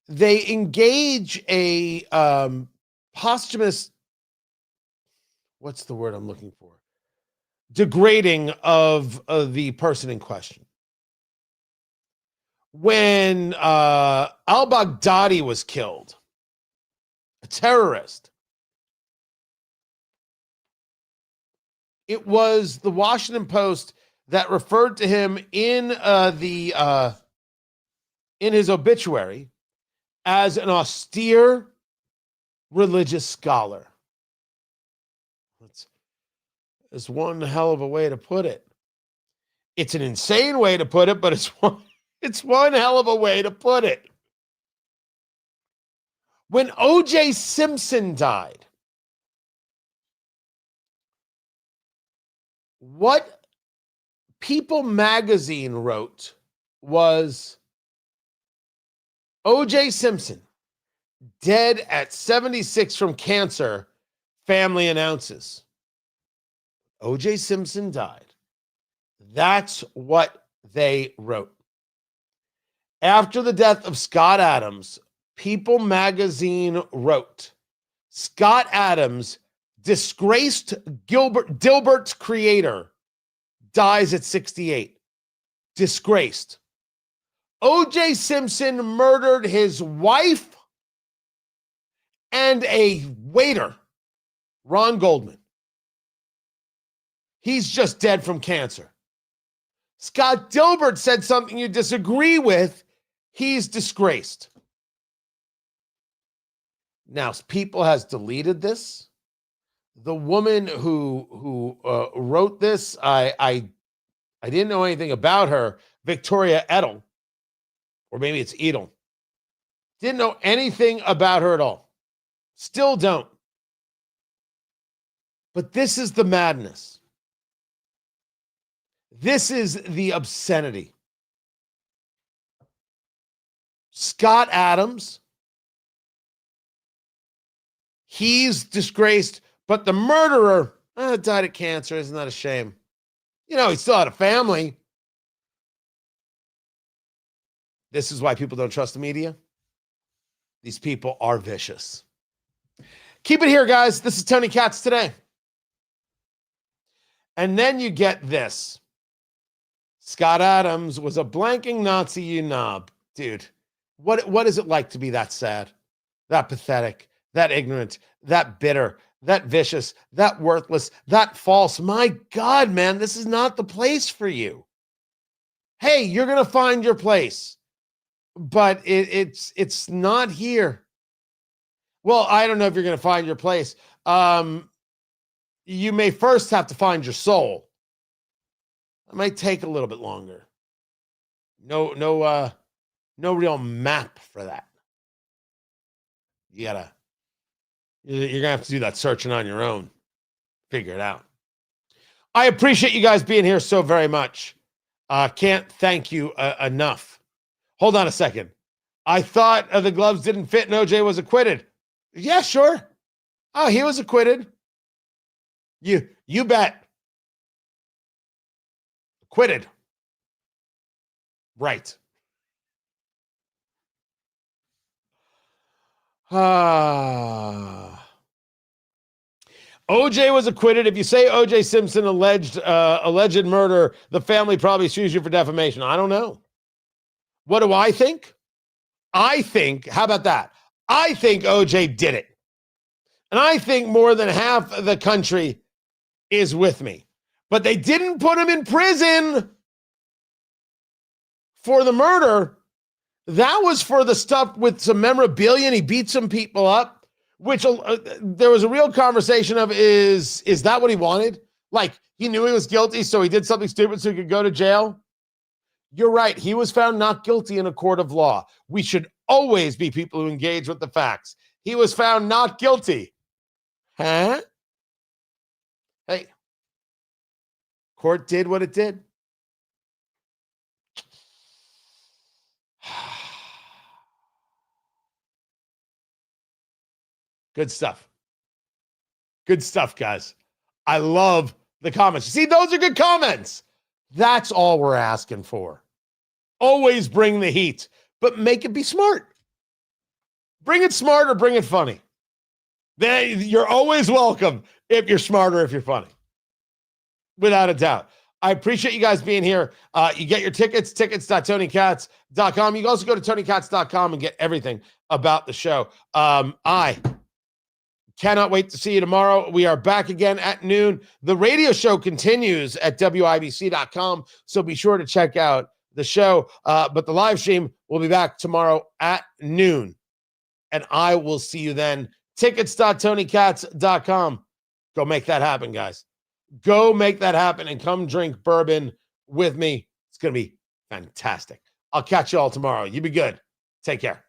S1: they engage a posthumous, what's the word I'm looking for? Degrading of the person in question. When al-Baghdadi was killed, a terrorist, it was the Washington Post that referred to him in his obituary as an austere religious scholar. That's one hell of a way to put it. It's an insane way to put it, but it's one hell of a way to put it. When O.J. Simpson died, what People magazine wrote was O.J. Simpson, dead at 76 from cancer, family announces. O.J. Simpson died. That's what they wrote. After the death of Scott Adams, People magazine wrote, Scott Adams, disgraced Dilbert's creator, dies at 68. Disgraced. O.J. Simpson murdered his wife and a waiter, Ron Goldman. He's just dead from cancer. Scott Dilbert said something you disagree with. He's disgraced. Now, People has deleted this. The woman who wrote this, I didn't know anything about her, Victoria Edel, or maybe it's Edel. Didn't know anything about her at all. Still don't. But this is the madness. This is the obscenity. Scott Adams, he's disgraced, but the murderer died of cancer. Isn't that a shame? You know, he still had a family. This is why people don't trust the media. These people are vicious. Keep it here, guys. This is Tony Katz Today. And then you get this. Scott Adams was a blanking Nazi, you knob. Dude, what is it like to be that sad, that pathetic, that ignorant, that bitter, that vicious, that worthless, that false? My God, man, this is not the place for you. Hey, you're going to find your place, but it's not here. Well, I don't know if you're going to find your place. You may first have to find your soul. It might take a little bit longer. No real map for that. You're gonna have to do that searching on your own. Figure it out. I appreciate you guys being here so very much. Can't thank you enough. Hold on a second. I thought the gloves didn't fit and OJ was acquitted. Yeah, sure. Oh, he was acquitted. You bet. Acquitted. Right. OJ was acquitted. If you say OJ Simpson alleged murder, the family probably sues you for defamation. I don't know. What do I think? How about that? I think OJ did it. And I think more than half of the country is with me. But they didn't put him in prison for the murder. That was for the stuff with some memorabilia, and he beat some people up, which there was a real conversation of, is that what he wanted? Like, he knew he was guilty, so he did something stupid so he could go to jail? You're right. He was found not guilty in a court of law. We should always be people who engage with the facts. He was found not guilty. Huh? Hey. Court did what it did. Good stuff. Good stuff, guys. I love the comments. See, those are good comments. That's all we're asking for. Always bring the heat, but make it be smart. Bring it smart or bring it funny. You're always welcome if you're smart or if you're funny. Without a doubt. I appreciate you guys being here. You get your tickets.tonykatz.com. You can also go to tonykatz.com and get everything about the show. I cannot wait to see you tomorrow. We are back again at noon. The radio show continues at WIBC.com, so be sure to check out the show. But the live stream will be back tomorrow at noon, and I will see you then. Tickets.tonykatz.com. Go make that happen, guys. Go make that happen and come drink bourbon with me. It's going to be fantastic. I'll catch you all tomorrow. You be good. Take care.